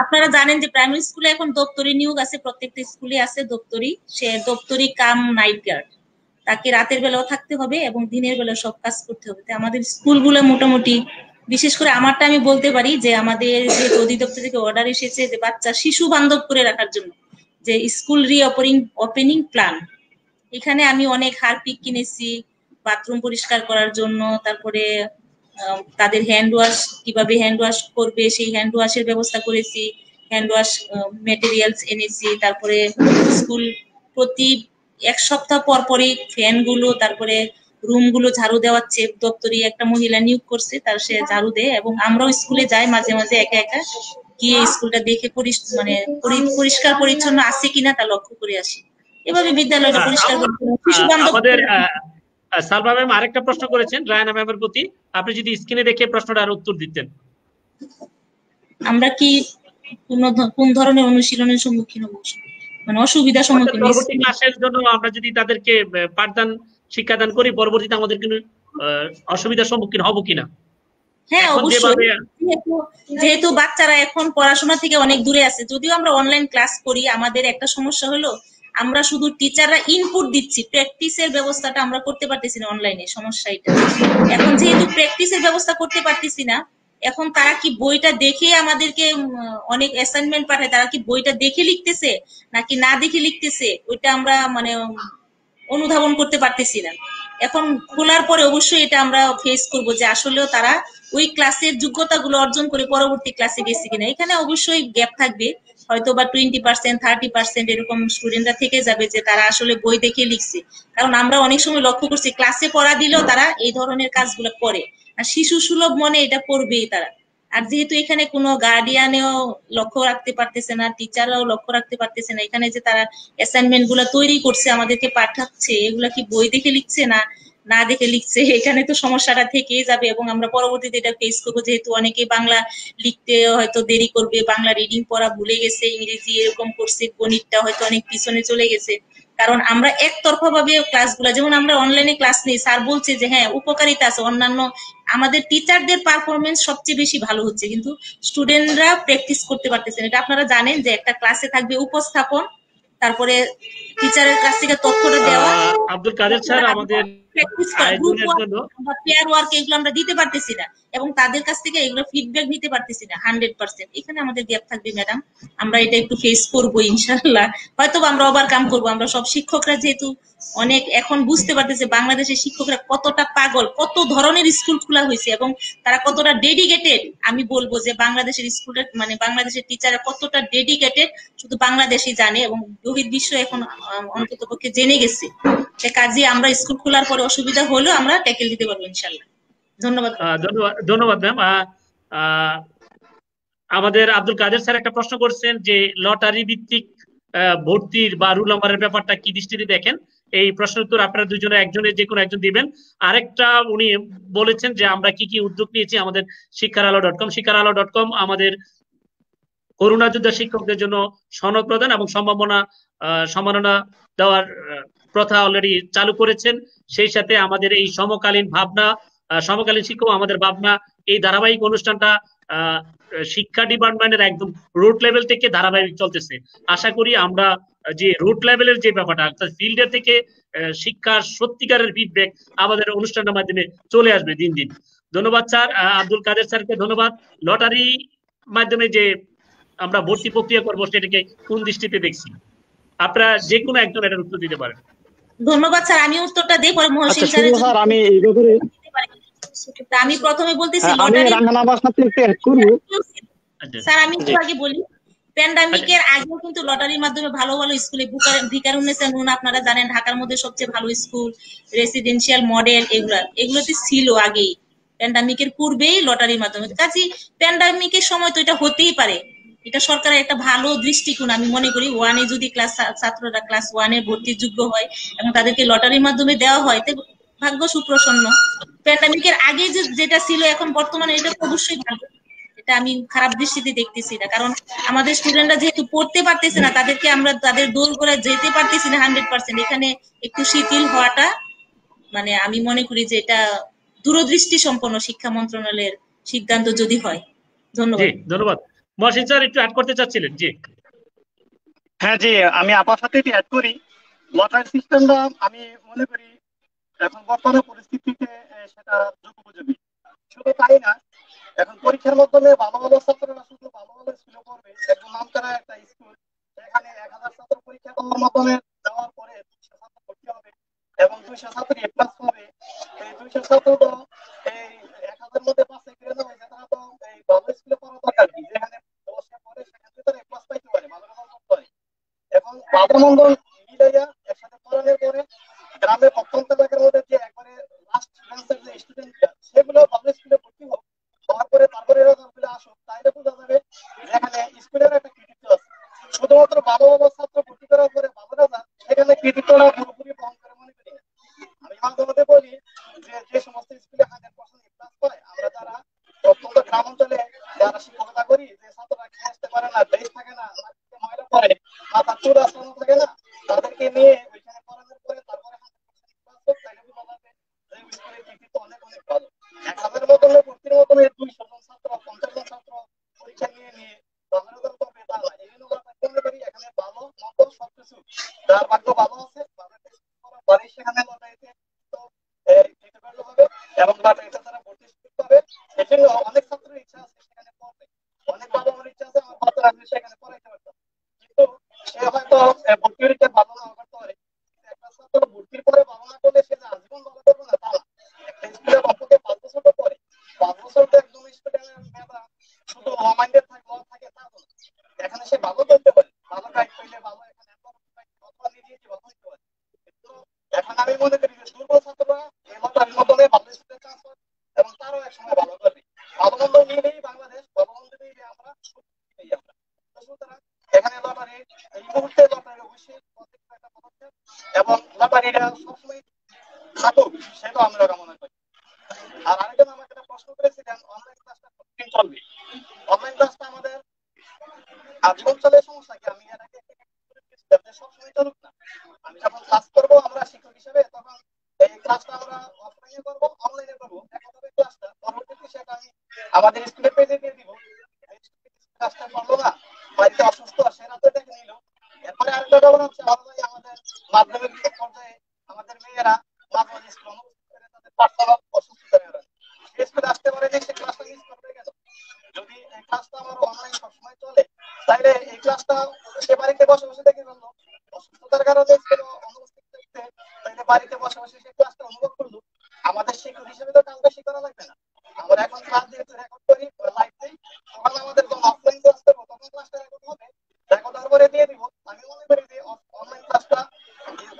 আপনারা জানেন যে প্রাইমারি স্কুলে এখন দপ্তরি নিয়োগ আছে, প্রত্যেকটা স্কুলে আছে দপ্তরি। সে দপ্তরি কাম নাইট গার্ড, তাকে রাতের বেলাও থাকতে হবে এবং দিনের বেলা সব কাজ করতে হবে। আমাদের স্কুলগুলো মোটামুটি, বিশেষ করে আমারটা আমি বলতে পারি যে আমাদের যে অধিদপ্তর থেকে অর্ডার এসেছে যে বাচ্চা শিশু বান্ধব করে রাখার জন্য, যে স্কুল ওপেনিং প্ল্যান, এখানে আমি অনেক হারপিক কিনেছি বাথরুম পরিষ্কার করার জন্য। তারপরে তাদের হ্যান্ড ওয়াশ, কিভাবে হ্যান্ড ওয়াশ করবে সেই হ্যান্ড ওয়াশের ব্যবস্থা করেছি, হ্যান্ড ওয়াশ মেটেরিয়ালস এনেছি। তারপরে স্কুল প্রতি এক সপ্তাহ পর পরই ফ্যান গুলো, তারপরে রুম গুলো ঝাড়ু দেওয়াচ্ছে, দপ্তরি একটা মহিলা নিয়োগ করছে, তার সে ঝাড়ু দেয়। এবং আমরাও স্কুলে যাই মাঝে মাঝে একা একা গিয়ে স্কুলটা দেখে পরিষ্কার পরিচ্ছন্ন আছে কিনা তা লক্ষ্য করে আসি। এভাবে বিদ্যালয়টা পরিষ্কার আমাদের সালমা ম্যাম আরেকটা প্রশ্ন করেছেন রায়না ম্যামের প্রতি, আপনি যদি স্ক্রিনে দেখে প্রশ্নটার উত্তর দিতেন। আমরা কি কোন ধরনের অনুশীলনের সম্মুখীন হব, মানে অসুবিধার সম্মুখীন? পরবর্তী ক্লাসের জন্য আমরা যদি তাদেরকে পাঠদান শিক্ষাদান করি, পরবর্তীতে আমাদের কোনো অসুবিধার সম্মুখীন হব কিনা? হ্যাঁ অবশ্যই, যেহেতু বাচ্চারা এখন পড়াশোনা থেকে অনেক দূরে আছে। যদিও আমরা অনলাইন ক্লাস করি, আমাদের একটা সমস্যা হলো আমরা শুধু টিচাররা ইনপুট দিচ্ছি, প্র্যাকটিসের ব্যবস্থাটা আমরা করতে পারতেছি না অনলাইনে। সমস্যা এটা। এখন যেহেতু প্র্যাকটিসের ব্যবস্থা করতে পারতেছি না, এখন তারা কি বইটা দেখে আমাদেরকে অনেক অ্যাসাইনমেন্ট পাঠায়, তারা কি বইটা দেখে লিখতেছে নাকি না দেখে লিখতেছে, ওইটা আমরা মানে অনুধাবন করতে পারতেছি না। এখন খোলার পরে অবশ্যই এটা আমরা ফেস করব যে আসলেও তারা ওই ক্লাসের যোগ্যতাগুলো অর্জন করে পরবর্তী ক্লাসে গেছে কিনা। এখানে অবশ্যই গ্যাপ থাকবে, হয়তো বা 20%, 30% এরকম স্টুডেন্টরা থেকে যাবে যে তারা আসলে বই দেখে লিখছে। কারণ আমরা অনেক সময় লক্ষ্য করছি ক্লাসে পড়া দিলেও তারা এই ধরনের কাজগুলো করে, আর শিশু সুলভ মনে এটা করবেই তারা। আর যেহেতু এখানে কোনো গার্ডিয়ানেও লক্ষ্য রাখতে পারতেছে না, টিচাররাও লক্ষ্য রাখতে পারতেছে না, এখানে যে তারা অ্যাসাইনমেন্ট গুলা তৈরি করছে আমাদেরকে পাঠাচ্ছে, এগুলা কি বই দেখে লিখছে না না দেখে লিখছে, এখানে তো সমস্যাটা থেকেই যাবে। এবং আমরা পরবর্তীতে এটা ফেস করবো, যেহেতু অনেকে বাংলা লিখতে হয়তো দেরি করবে, বাংলা রিডিং পড়া ভুলে গেছে, ইংরেজি এরকম করছে, গণিতটা হয়তো অনেক পিছনে চলে গেছে। কারণ আমরা একতরফা ভাবে ক্লাসগুলা, যেমন আমরা অনলাইনে ক্লাস নেই, স্যার বলছে যে হ্যাঁ উপকারিতা আছে, অন্যান্য আমাদের টিচারদের পারফরমেন্স সবচেয়ে বেশি ভালো হচ্ছে, কিন্তু স্টুডেন্টরা প্র্যাকটিস করতে পারতেছেন। এটা আপনারা জানেন যে একটা ক্লাসে থাকবে উপস্থাপন, তারপরে টিচারের কাছ থেকে তথ্যটা দেওয়া, আব্দুল কাদের স্যার আমাদের পেয়ার ওয়ার্ক এগুলো আমরা দিতে পারতেছি না, এবং তাদের কাছ থেকে এগুলো ফিডব্যাক নিতে পারতেছি না 100%। এখানে আমাদের গ্যাপ থাকবে ম্যাডাম, আমরা এটা একটু ফেস করবো ইনশাআল্লাহ, হয়তো আমরা ওভারকাম করবো। আমরা সব শিক্ষকরা যেহেতু অনেক এখন বুঝতে পারতেছে বাংলাদেশের শিক্ষকরা কতটা পাগল, কত ধরনের স্কুল খোলা হয়েছে এবং তারা কতটা ডেডিকেটেড। আমি বলবো যে বাংলাদেশের স্কুলের মানে বাংলাদেশের টিচাররা কতটা ডেডিকেটেড শুধু বাংলাদেশই জানে, এবং বহির্বিশ্ব এখন অন্তত পক্ষে জেনে গেছে। সে কাজে আমরা স্কুল খোলার পরে অসুবিধা হলেও আমরা ট্যাকেল দিতে পারবো ইনশাআল্লাহ। ধন্যবাদ। ধন্যবাদ ম্যাম। আমাদের আব্দুল কাদের স্যার একটা প্রশ্ন করছেন যে লটারি ভিত্তিক ভর্তির বা রুল নাম্বারের ব্যাপারটা কি দৃষ্টিতে দেখেন, এই প্রশ্নের উত্তর আপনারা দুজনে একজনের যে কোনো একজন দিবেন। আরেকটা উনি বলেছেন যে আমরা কি কি উদ্যোগ নিয়েছি আমাদের শিক্ষার আলো.com। শিক্ষার আলো.com আমাদের করোনা যোদ্ধা শিক্ষকদের জন্য সনদ প্রদান এবং সম্মাননা দেওয়ার প্রথা অলরেডি চালু করেছেন। সেই সাথে আমাদের এই সমকালীন শিক্ষক আমাদের ভাবনা, এই ধারাবাহিক অনুষ্ঠানটা শিক্ষা ডিপার্টমেন্টের একদম রুট লেভেল থেকে ধারাবাহিক চলতেছে। আশা করি আমরা যে রুট লেভেলের যে ব্যাপারটা অর্থাৎ ফিল্ডের থেকে শিক্ষার সত্যিকারের ফিডব্যাক আমাদের অনুষ্ঠানের মাধ্যমে চলে আসবে দিন দিন। ধন্যবাদ স্যার। আব্দুল কাদের স্যারকে ধন্যবাদ। লটারি মাধ্যমে যে আমরা ভর্তি প্রক্রিয়া করবো সেটাকে কোন দৃষ্টিতে দেখছি, আপনারা যে কোনো একজন এটার উত্তর দিতে পারেন। ধন্যবাদ স্যার, আমি উত্তরটা দেই পরে মহসিন স্যার। আমি এই ব্যাপারে আমি প্রথমে বলতেছি আমি রাঙ্গানাবার সাথে একটু অ্যাড করব স্যার। আমি একটু আগে বলি, প্যান্ডামিকের আগেও কিন্তু লটারির মাধ্যমে ভালো ভালো স্কুলে ভিকারুন্নেসা নূন আপনারা জানেন ঢাকার মধ্যে সবচেয়ে ভালো স্কুল, রেসিডেন্সিয়াল মডেল, এগুলোতে ছিল আগেই, প্যান্ডামিকের পূর্বেই লটারির মাধ্যমে। কাজে প্যান্ডামিকের সময় তো এটা হতেই পারে, এটা সরকারের একটা ভালো দৃষ্টিকোণ আমি মনে করি। ওয়ানে যদি ছাত্ররা ক্লাস 1-এ ভর্তির যোগ্য হয় এবং তাদেরকে লটারির মাধ্যমে দেওয়া হয়, তো ভাগ্য সুপ্রসন্ন। প্যান্ডামিকের আগে যেটা ছিল এখন বর্তমানে এটা অবশ্যই ভালো, এটা আমি খারাপ দৃষ্টিতে দেখতেছি না। কারণ আমাদের স্টুডেন্টরা যেহেতু পড়তে পারতেছে না, তাদেরকে আমরা তাদের দৌড় করে যেতে পারতেছি না 100%, এখানে একটু শিথিল হওয়াটা মানে আমি মনে করি যে এটা দূরদৃষ্টি সম্পন্ন শিক্ষা মন্ত্রণালয়ের সিদ্ধান্ত যদি হয়। ধন্যবাদ। ধন্যবাদ। মহসিন স্যার একটু অ্যাড করতে চাচ্ছিলেন? জি হ্যাঁ জি, আমি আপার সাথে একটু অ্যাড করি। লটারি সিস্টেমটা আমি মনে করি এখন বর্তমানে পরিস্থিতিতে সেটা যুগোপযোগী। শুধু তাই না, এখন পরীক্ষার মাধ্যমে ভালো ভালো ছাত্ররা শুধু ভালো ভালো স্কুলে পড়বে। একদম নামকরা একটা স্কুল, সেখানে 1000 ছাত্র পরীক্ষা দেওয়ার মাধ্যমে দেওয়ার পরে 200 ছাত্র ভর্তি হবে এবং 200 ছাত্র এ প্লাস পাবে। এই 200 ছাত্র তো এই 1000 মধ্যে 5 গ্রেড হয়েছে, তারা তো এই ভালো স্কুলে পড়া দরকার কি, যেখানে 10 পড়ে সেখান থেকে তারা এ প্লাস পাইতে পারে, ভালো রেজাল্ট করতে পারে। এখন ভালো মন্দ মিলাইয়া একসাথে পড়ানোর পরে গ্রামের প্রত্যন্ত এলাকার মধ্যে যে একবারে লাস্ট বেঞ্চের যে স্টুডেন্টরা সেগুলো ভালো স্কুলে ভর্তি হোক, হওয়ার পরে তারপরে রেজাল্টগুলো আসুক, তাইলে বোঝা যাবে যেখানে স্কুলের একটা কৃতিত্ব আছে। শুধুমাত্র ভালো ভালো ছাত্র ভর্তি করার পরে ভালো রেজাল্ট, সেখানে কৃতিত্বটা পুরোপুরি বহন করে মনে করি না। আমি মাঝে মধ্যে বলি যে সমস্ত স্কুলে 100% এ প্লাস পায়, আমরা যারা প্রত্যন্ত গ্রাম অঞ্চলে যারা শিক্ষকতা করি, যে ছাত্ররা খেয়ে আসতে পারে না, বেশ থাকে না, ময়লা পড়ে, মাথা চুল আসলানো থাকে না, তাদেরকে নিয়ে ওইখানে পড়ানোর পরে তারপরে 100% প্লাস হোক, তাইলে বোঝা যাবে যে ওই স্কুলের কৃতিত্ব অনেক অনেক ভালো। 1000 মতন ভর্তির মতন 200 জন ছাত্র 50 জন ছাত্র পরীক্ষা নিয়ে ভালো রেজাল্ট করবে তা না। এই জন্য আমরা মনে করি এখানে ভালো মন্দ সবকিছু যার ভাগ্য ভালো আছে পরে সেখানে লটারিতে তো দিতে হবে এবং লটারিতে তারা ভর্তি পাবে। এই জন্য অনেক ছাত্রের ইচ্ছা আছে সেখানে পড়বে, অনেক বাবা মার ইচ্ছা আছে আমার বাচ্চারা আমি সেখানে পড়াইতে পারতাম, কিন্তু সে হয়তো ভর্তি হইতে ভালো না করতে পারে। একটা ছাত্র ভর্তির পরে ভালো না করলে সে আজীবন ভালো করবে না তা না। একটা স্কুলে অন্তত 5 বছর তো পরে, 5 বছর তো একদম স্টুডেন্টের মেধা শুধু মাইন্ডেড থাকে তা না। এখানে সে ভালো করতে পারে, ভালো গাইড পেলে ভালো এখানে অথবা নিজে ভালো হইতে পারে। কিন্তু এখন আমি মনে করি যে দুর্বল ছাত্ররা এই লটারির মাধ্যমে ভালো স্কুলে চান্স পাবে এবং তারও এক সময় ভালো করবে। ভালো মন্দ নিলেই বাংলাদেশ, ভালো মন্দ নিলে আমরা সুতরাং এখানে লটারি এই মুহূর্তে লটারি অবশ্যই একটা পদক্ষেপ এবং লটারিটা সবসময় থাকুক সেটা আমরা কামনা করি। আর আরেকজন আমাকে একটা প্রশ্ন করেছিলেন অনলাইন ক্লাসটা কতদিন চলবে। অনলাইন ক্লাসটা আমাদের আজীবন চলে, সমস্যা কি? আমি এর আগে সবসময় চলুক না, আমি যখন ক্লাস করবো আমরা শিক্ষক হিসেবে তখন এই ক্লাসটা আমরা অফলাইনে করবো, অনলাইনে করবো, একভাবে ক্লাসটা পরবর্তীতে সেটা আমি আমাদের স্কুলে পেজে দিয়ে দিব। ক্লাসটা করলো না, বাড়িতে অসুস্থ, সে রাতে দেখে নিল। এরপরে আরেকটা ব্যাপার হচ্ছে আমাদের মাধ্যমিক পর্যায়ে আমাদের মেয়েরা মাঝে মাঝে স্কুল অনুপস্থিত করে তাদের পাঠশালা অসুস্থতা সে স্কুলে আসতে পারে যে সে ক্লাসটা মিস করবে কেন? যদি এই ক্লাসটা আমার অনলাইন সবসময় চলে তাহলে এই ক্লাসটা সে বাড়িতে বসে বসে দেখে ফেললো, অসুস্থতার কারণে স্কুলে অনুপস্থিত থাকতে তাহলে বাড়িতে বসে বসে সে ক্লাসটা অনুভব করলো। আমাদের শিক্ষক হিসেবে তো কাজ বেশি করা লাগবে না, আমরা এখন ক্লাস যেহেতু রেকর্ড করি লাইভ দেই, তখন আমাদের যখন অফলাইন ক্লাস করবো তখন ক্লাসটা রেকর্ড হবে, রেকর্ড হওয়ার পরে দিয়ে দিব। আমি মনে করি যে অনলাইন ক্লাসটা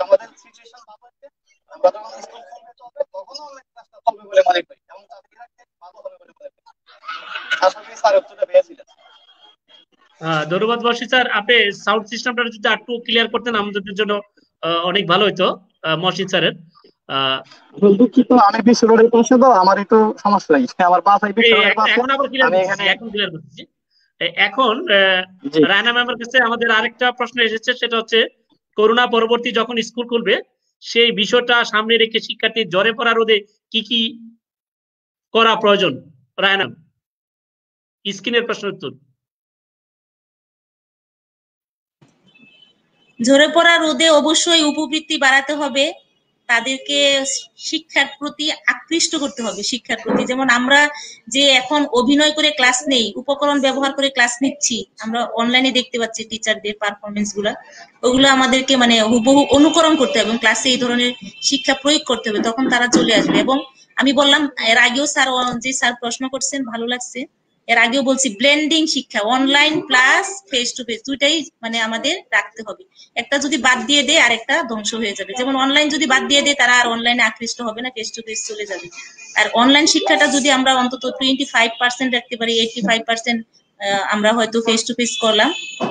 আমাদের সিচুয়েশন ভালো হচ্ছে, আমরা যখন স্কুল খুলবে চলবে তখন অনলাইন ক্লাসটা চলবে বলে মনে করি এবং তাদের রাখতে ভালো হবে বলে মনে করি। আশা করি স্যার উত্তরটা পেয়েছিলেন। ধন্যবাদ বর্ষি স্যার, আপনি সাউন্ড সিস্টেমটা যদি একটু ক্লিয়ার করতেন আমাদের জন্য অনেক ভালো হইতো মহসিন স্যারের। দুঃখিত, আমি বিশ্ব রোডের পাশে, তো আমার একটু সমস্যা হয়েছে, আমার বাসায় বিশ্ব রোডের পাশে। এখন আবার ক্লিয়ার আমি করতেছি, এখানে এখন ক্লিয়ার করতেছি। এখন জি। রায়না ম্যামের কাছে আমাদের আরেকটা প্রশ্ন এসেছে, সেটা হচ্ছে করোনা পরবর্তী যখন স্কুল খুলবে সেই বিষয়টা সামনে রেখে শিক্ষার্থী জ্বরে পড়া রোধে কি কি করা প্রয়োজন? রায়না, স্ক্রিনের প্রশ্ন উত্তর। ঝরে পড়া রোদে অবশ্যই উপবৃত্তি বাড়াতে হবে, তাদেরকে শিক্ষার প্রতি আকৃষ্ট করতে হবে। শিক্ষার প্রতি যেমন আমরা যে এখন অভিনয় করে ক্লাস নেই, উপকরণ ব্যবহার করে ক্লাস নিচ্ছি, আমরা অনলাইনে দেখতে পাচ্ছি টিচারদের পারফরমেন্স গুলা, ওগুলো আমাদেরকে মানে হুবহু অনুকরণ করতে হবে এবং ক্লাসে এই ধরনের শিক্ষা প্রয়োগ করতে হবে, তখন তারা চলে আসবে। এবং আমি বললাম এর আগেও স্যার, যে স্যার প্রশ্ন করছেন ভালো লাগছে, এর আগেও বলছি ব্লেন্ডিং শিক্ষা, online plus face to face দুইটাই মানে আমাদের রাখতে হবে। একটা যদি বাদ দিয়ে দেয় আর একটা ধ্বংস হয়ে যাবে। যেমন অনলাইন যদি বাদ দিয়ে দেয় তারা আর অনলাইনে আকৃষ্ট হবে না, ফেস টু ফেস চলে যাবে। আর অনলাইন শিক্ষাটা যদি আমরা অন্তত 25% রাখতে পারি, 85% আমরা হয়তো ফেস টু ফেস করলাম।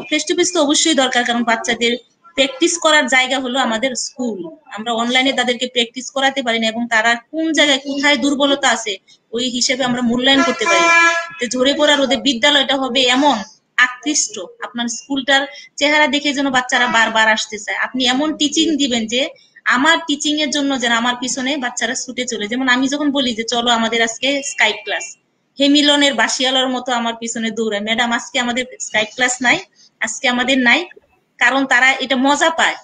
ফেস টু ফেস তো অবশ্যই দরকার, কারণ বাচ্চাদের প্র্যাকটিস করার জায়গা হলো আমাদের স্কুল। আমরা অনলাইনে তাদেরকে প্র্যাকটিস করাতে পারি না এবং তারা কোন জায়গায় কোথায় দুর্বলতা আছে ওই হিসেবে আমরা মূল্যায়ন করতে পারি না। ঝরে পড়া রোদে বিদ্যালয়টা হবে এমন আকৃষ্ট, আপনার স্কুলটার চেহারা দেখে যেন বাচ্চারা বারবার আসতে চায়। আপনি এমন টিচিং দিবেন যে আমার টিচিং এর জন্য যেন আমার পিছনে বাচ্চারা ছুটে চলে। যেমন আমি যখন বলি যে চলো আমাদের আজকে স্কাইপ ক্লাস, হেমিলনের বাসিয়ালার মতো আমার পিছনে দৌড়ায়, ম্যাডাম আজকে আমাদের স্কাইপ ক্লাস নাই, আজকে আমাদের নাই, কারণ তারা এটা মজা পায়।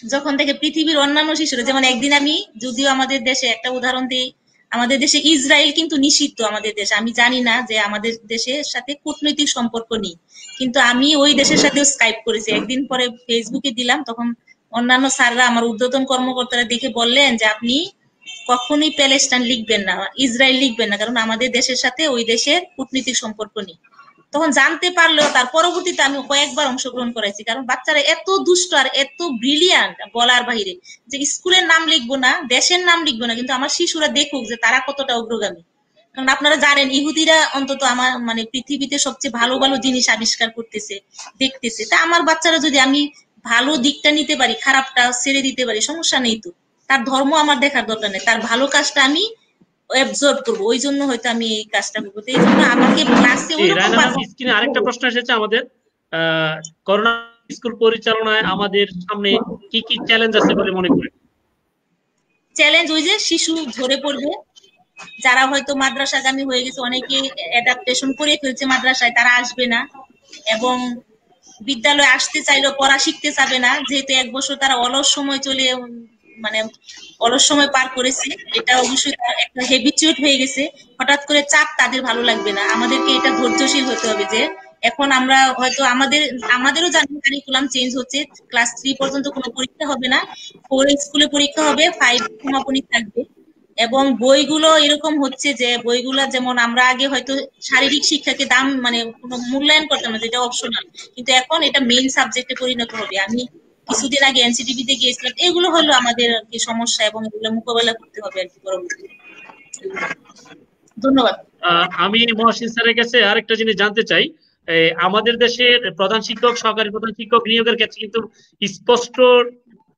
যখন থেকে পৃথিবীর অন্যান্য শিশুরা, যেমন একদিন আমি, যদিও আমাদের দেশে একটা উদাহরণ দিই, আমাদের দেশে ইসরায়েল কিন্তু নিষিদ্ধ আমাদের দেশে, আমি জানি না যে আমাদের দেশের সাথে কূটনৈতিক সম্পর্ক নেই, কিন্তু আমি ওই দেশের সাথেও স্কাইপ করেছি। একদিন পরে ফেসবুকে দিলাম, তখন অন্যান্য স্যাররা, আমার ঊর্ধ্বতন কর্মকর্তারা দেখে বললেন যে আপনি কখনোই প্যালেস্টাইন লিখবেন না, ইসরায়েল লিখবেন না, কারণ আমাদের দেশের সাথে ওই দেশের কূটনৈতিক সম্পর্ক নেই। তখন জানতে পারলেও তার পরবর্তীতে আমি কয়েকবার অংশগ্রহণ করেছি, কারণ বাচ্চারা এত দুষ্ট আর এত ব্রিলিয়ান্ট বলার বাহিরে, যে স্কুলের নাম লিখবো না, দেশের নাম লিখবো না, কিন্তু আমার শিশুরা দেখুক যে তারা কতটা অগ্রগামী। কারণ আপনারা জানেন ইহুদিরা অন্তত আমার মানে পৃথিবীতে সবচেয়ে ভালো ভালো জিনিস আবিষ্কার করতেছে, দেখতেছে। তা আমার বাচ্চারা যদি আমি ভালো দিকটা নিতে পারি, খারাপটা ছেড়ে দিতে পারি, সমস্যা নেই তো। তার ধর্ম আমার দেখার দরকার নেই, তার ভালো কাজটা আমি অ্যাবজর্ব করবো, ওই জন্য হয়তো আমি এই কাজটা করবো। তো এই জন্য আমাকে ক্লাসে ওইরকম স্ক্রিনে আরেকটা প্রশ্ন এসেছে আমাদের, করোনা স্কুল পরিচালনায় আমাদের সামনে কি কি চ্যালেঞ্জ আছে বলে মনে করেন? চ্যালেঞ্জ ওই যে শিশু ঝরে পড়বে, যারা হয়তো মাদ্রাসাগামী হয়ে গেছে, অনেকে অ্যাডাপ্টেশন করে ফেলছে মাদ্রাসায়, তারা আসবে না। এবং বিদ্যালয়ে আসতে চাইলেও পড়া শিখতে চাবে না, যেহেতু 1 বছর তারা অলস সময় চলে মানে অলস সময় পার করেছে, এটা অবশ্যই একটা হ্যাবিচুয়েট হয়ে গেছে। হঠাৎ করে চাপ তাদের ভালো লাগবে না। আমাদেরকে এটা ধৈর্যশীল হতে হবে যে এখন আমরা হয়তো আমাদেরও জানি কারিকুলাম চেঞ্জ হচ্ছে, ক্লাস 3 পর্যন্ত কোনো পরীক্ষা হবে না, 4 স্কুলে পরীক্ষা হবে, 5 সমাপনী থাকবে। এবং বইগুলো এরকম হচ্ছে যে বইগুলা, যেমন আমরা আগে হয়তো শারীরিক শিক্ষাকে দাম মানে কোনো মূল্যায়ন করতাম না, যেটা অপশনাল, কিন্তু এখন এটা মেইন সাবজেক্টে পরিণত হবে। আমি কিছুদিন আগে এনসিটিভি তে গিয়েছিলাম, এগুলো হলো আমাদের আর কি সমস্যা এবং এগুলো মোকাবেলা করতে হবে আর কি পরবর্তীতে। ধন্যবাদ। আমি মহসিন স্যারের কাছে আরেকটা জিনিস জানতে চাই। আমাদের দেশের প্রধান শিক্ষক, সহকারী প্রধান শিক্ষক নিয়োগের ক্ষেত্রে কিন্তু স্পষ্ট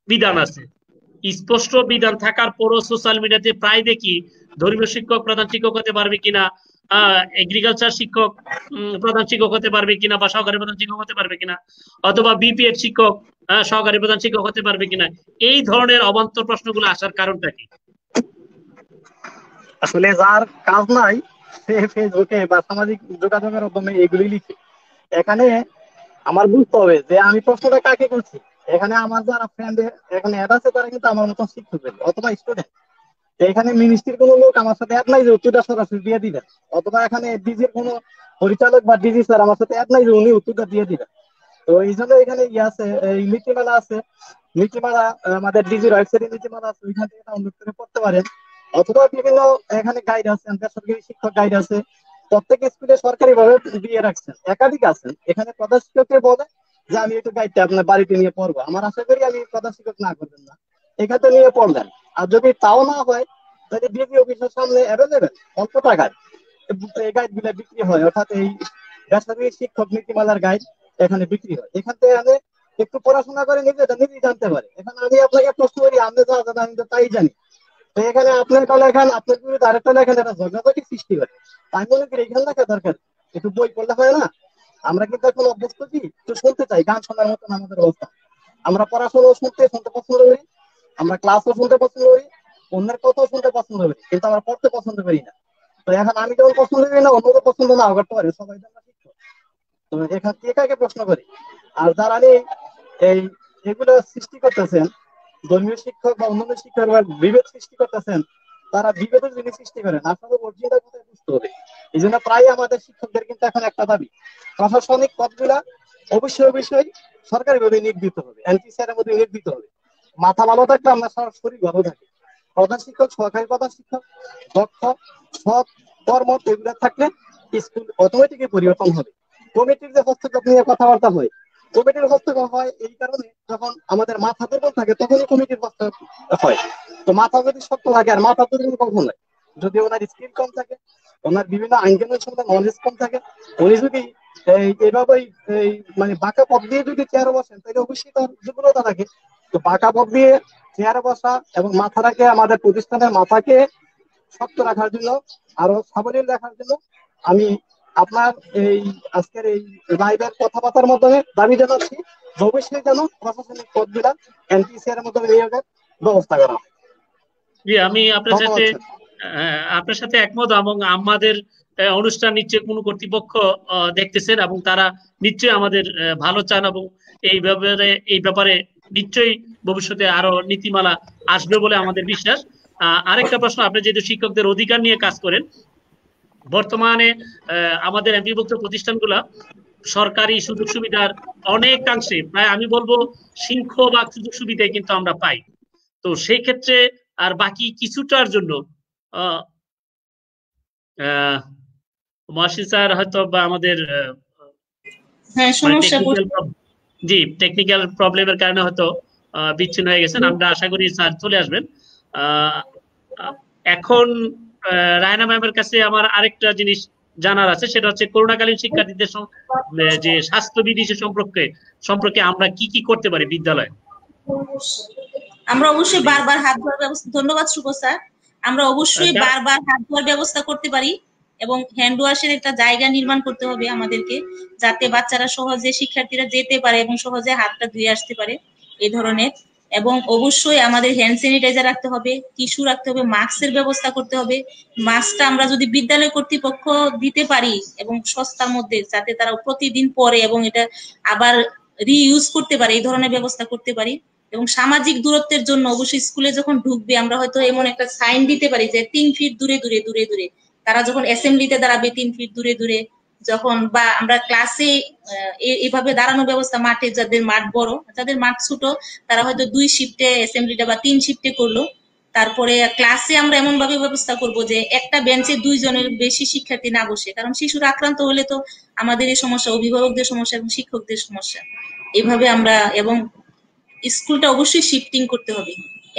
বিধান আছে। স্পষ্ট বিধান থাকার পরও সোশ্যাল মিডিয়াতে প্রায় দেখি ধর্মীয় শিক্ষক প্রধান শিক্ষক হতে পারবে কিনা, এগ্রিকালচার শিক্ষক প্রধান শিক্ষক হতে পারবে কিনা, বা সহকারী প্রধান শিক্ষক হতে পারবে কিনা, অথবা বিপিএড শিক্ষক সহকারী প্রধান শিক্ষক হতে পারবে কিনা, এই ধরনের অবান্তর প্রশ্নগুলো আসার কারণটা কি? আসলে যার কাজ নাই সে ফেসবুকে বা সামাজিক যোগাযোগের মাধ্যমে এগুলি লিখে। এখানে আমার বুঝতে হবে যে আমি প্রশ্নটা কাকে করছি। এখানে আমার যারা ফ্রেন্ড এখানে অ্যাড আছে তারা কিন্তু আমার মতন শিক্ষক অথবা স্টুডেন্ট। এখানে মিনিস্ট্রির কোনো লোক আমার সাথে অ্যাড নাই যে উত্তরটা সরাসরি দিয়ে দিবেন, অথবা এখানে ডিজির কোনো পরিচালক বা ডিজি স্যার আমার সাথে অ্যাড নাই যে উনি উত্তরটা দিয়ে দিবেন। তো এই জন্য এখানে ইয়ে আছে, এই নীতিমালা আছে, নীতিমালা আমাদের ডিজির ওয়েবসাইটে নীতিমালা আছে, ওইখান থেকে ডাউনলোড করে পড়তে পারেন। অথবা বিভিন্ন এখানে গাইড আছে, বেসরকারি শিক্ষক গাইড আছে, প্রত্যেক স্কুলে সরকারি ভাবে দিয়ে রাখছেন, একাধিক আছেন। এখানে প্রধান শিক্ষককে বলে যে আমি একটু গাইডটা আপনার বাড়িতে নিয়ে পড়বো, আমার আশা করি আমি প্রধান শিক্ষক না করবেন না, এখানে নিয়ে পড়লেন। আর যদি তাও না হয় তাহলে ডিবি অফিসের সামনে অ্যাভেলেবেল অল্প টাকায় এই গাইড গুলা বিক্রি হয়, অর্থাৎ এই বেসরকারি শিক্ষক নীতিমালার গাইড এখানে বিক্রি হয়। এখান থেকে একটু পড়াশোনা করে নিজেটা নিজেই জানতে পারে। এখন আমি আপনাকে প্রশ্ন করি, আপনি যা জানেন আমি তো তাই জানি। তো এখানে আপনার লেখান, আপনার বিরুদ্ধে আরেকটা লেখান, এটা ঝগড়াঝাটি সৃষ্টি করে। আমি মনে করি এখানে লেখা দরকার, একটু বই পড়লে হয় না? আমরা কিন্তু এখন অভ্যস্ত কি একটু শুনতে চাই, গান শোনার মতন আমাদের অবস্থা। আমরা পড়াশোনা শুনতে শুনতে পছন্দ করি, আমরা ক্লাসও শুনতে পছন্দ করি, অন্যের কথাও শুনতে পছন্দ করি, কিন্তু আমরা পড়তে পছন্দ করি না। তো এখন আমি যেমন পছন্দ করি না, অন্যকে পছন্দ না করতে পারি, সবাই তো আমরা শিক্ষক। তো এখান কে কাকে প্রশ্ন করি? আর যারা এই এগুলো সৃষ্টি করতেছেন, ধর্মীয় শিক্ষক বা অন্যান্য শিক্ষক বা বিভেদ সৃষ্টি করতেছেন, তারা বিভেদের জিনিস সৃষ্টি করেন, আসলে অরিজিনাল কোথায় বুঝতে হবে। এই জন্য প্রায় আমাদের শিক্ষকদের কিন্তু এখন একটা দাবি, প্রশাসনিক পদগুলা অবশ্যই অবশ্যই সরকারি ভাবে নিয়োগ দিতে হবে, এনপিসিআর এর মধ্যে নিয়োগ দিতে হবে। মাথা ভালো থাকলে আমরা সারা শরীর ভালো থাকে। প্রধান শিক্ষক, সহকারী প্রধান শিক্ষক দক্ষ, সৎ, কর্মঠ এগুলো থাকলে স্কুল অটোমেটিকই পরিবর্তন হবে। কমিটির যে হস্তক্ষেপ নিয়ে কথাবার্তা হয়, কমিটির হস্তক্ষেপ হয় এই কারণে, যখন আমাদের মাথা দুর্বল থাকে তখনই কমিটির হস্তক্ষেপ হয়। তো মাথা যদি শক্ত থাকে, আর মাথা দুর্বল কখন হয়? যদি ওনার স্কিল কম থাকে, ওনার বিভিন্ন আইনের সম্বন্ধে নলেজ কম থাকে, উনি যদি এইভাবেই মানে বাঁকা পথ দিয়ে যদি চেয়ারে বসেন, তাহলে অবশ্যই তার দুর্বলতা থাকে। তো বাঁকা পথ দিয়ে চেয়ারে বসা এবং মাথাটাকে, আমাদের প্রতিষ্ঠানের মাথাকে শক্ত রাখার জন্য, আরো সাবলীল রাখার জন্য আমি আপনার এই আজকের এই লাইভের কথাবার্তার মাধ্যমে দাবি জানাচ্ছি যে অবশ্যই যেন প্রশাসনিক পদগুলা এনপিসিআর এর মাধ্যমে নিয়োগের ব্যবস্থা করা হয়। জি, আমি আপনার সাথে একমত, এবং আমাদের অনুষ্ঠান নিশ্চয়ই কোনো কর্তৃপক্ষ দেখতেছেন এবং তারা নিশ্চয়ই আমাদের ভালো চান, এবং এই ব্যাপারে নিশ্চয়ই ভবিষ্যতে আরো নীতিমালা আসবে বলে আমাদের বিশ্বাস। আরেকটা প্রশ্ন, আপনি যেহেতু শিক্ষকদের অধিকার নিয়ে কাজ করেন, বর্তমানে আমাদের এমপিভুক্ত প্রতিষ্ঠানগুলা সরকারি সুযোগ সুবিধার অনেকাংশে, প্রায় আমি বলবো সিংহভাগ সুযোগ সুবিধাই কিন্তু আমরা পাই। তো সেই ক্ষেত্রে আর বাকি কিছুটার জন্য মহসিন স্যার হয়তো বা আমাদের টেকনিক্যাল প্রবলেমের কারণে হয়তো বিচ্ছিন্ন হয়ে গেছেন। আমরা আশা করি স্যার চলে আসবেন। এখন রায়না ম্যামের কাছে আমার আরেকটা জিনিস জানার আছে, সেটা হচ্ছে করোনাকালীন শিক্ষার্থীদের যে স্বাস্থ্যবিধি সম্পর্কে আমরা কি কি করতে পারি বিদ্যালয়ে। আমরা অবশ্যই বারবার হাত ধোয়ার ব্যবস্থা, ধন্যবাদ শুভ স্যার, আমরা অবশ্যই বারবার হাত ধোয়ার ব্যবস্থা করতে পারি, এবং হ্যান্ড ওয়াশের একটা জায়গা নির্মাণ করতে হবে আমাদেরকে, যাতে বাচ্চারা সহজে, শিক্ষার্থীরা যেতে পারে এবং সহজে হাতটা ধুয়ে আসতে পারে এই ধরনের। এবং অবশ্যই আমাদের হ্যান্ড স্যানিটাইজার রাখতে হবে, টিস্যু রাখতে হবে, মাস্কের ব্যবস্থা করতে হবে। মাস্কটা আমরা যদি বিদ্যালয় কর্তৃপক্ষ দিতে পারি এবং সস্তার মধ্যে, যাতে তারা প্রতিদিন পরে এবং এটা আবার রিইউজ করতে পারে, এই ধরনের ব্যবস্থা করতে পারি। এবং সামাজিক দূরত্বের জন্য অবশ্যই স্কুলে যখন ঢুকবে আমরা হয়তো এমন একটা সাইন দিতে পারি যে 3 ফিট দূরে দূরে দূরে দূরে, তারা যখন অ্যাসেম্বলিতে দাঁড়াবে 3 ফিট দূরে দূরে, যখন বা আমরা ক্লাসে এইভাবে দাঁড়ানোর ব্যবস্থা, মাঠে যাদের মাঠ বড়, যাদের মাঠ ছোট, তারা হয়তো 2 শিফটে অ্যাসেম্বলিটা বা 3 শিফটে করলো। তারপরে ক্লাসে আমরা এমন ভাবে ব্যবস্থা করব যে একটা বেঞ্চে 2 জনের বেশি শিক্ষার্থী না বসে, কারণ শিশুরা আক্রান্ত হলে তো আমাদের এই সমস্যা, অভিভাবকদের সমস্যা এবং শিক্ষকদের সমস্যা। এভাবে আমরা, এবং স্কুলটা অবশ্যই শিফটিং করতে হবে।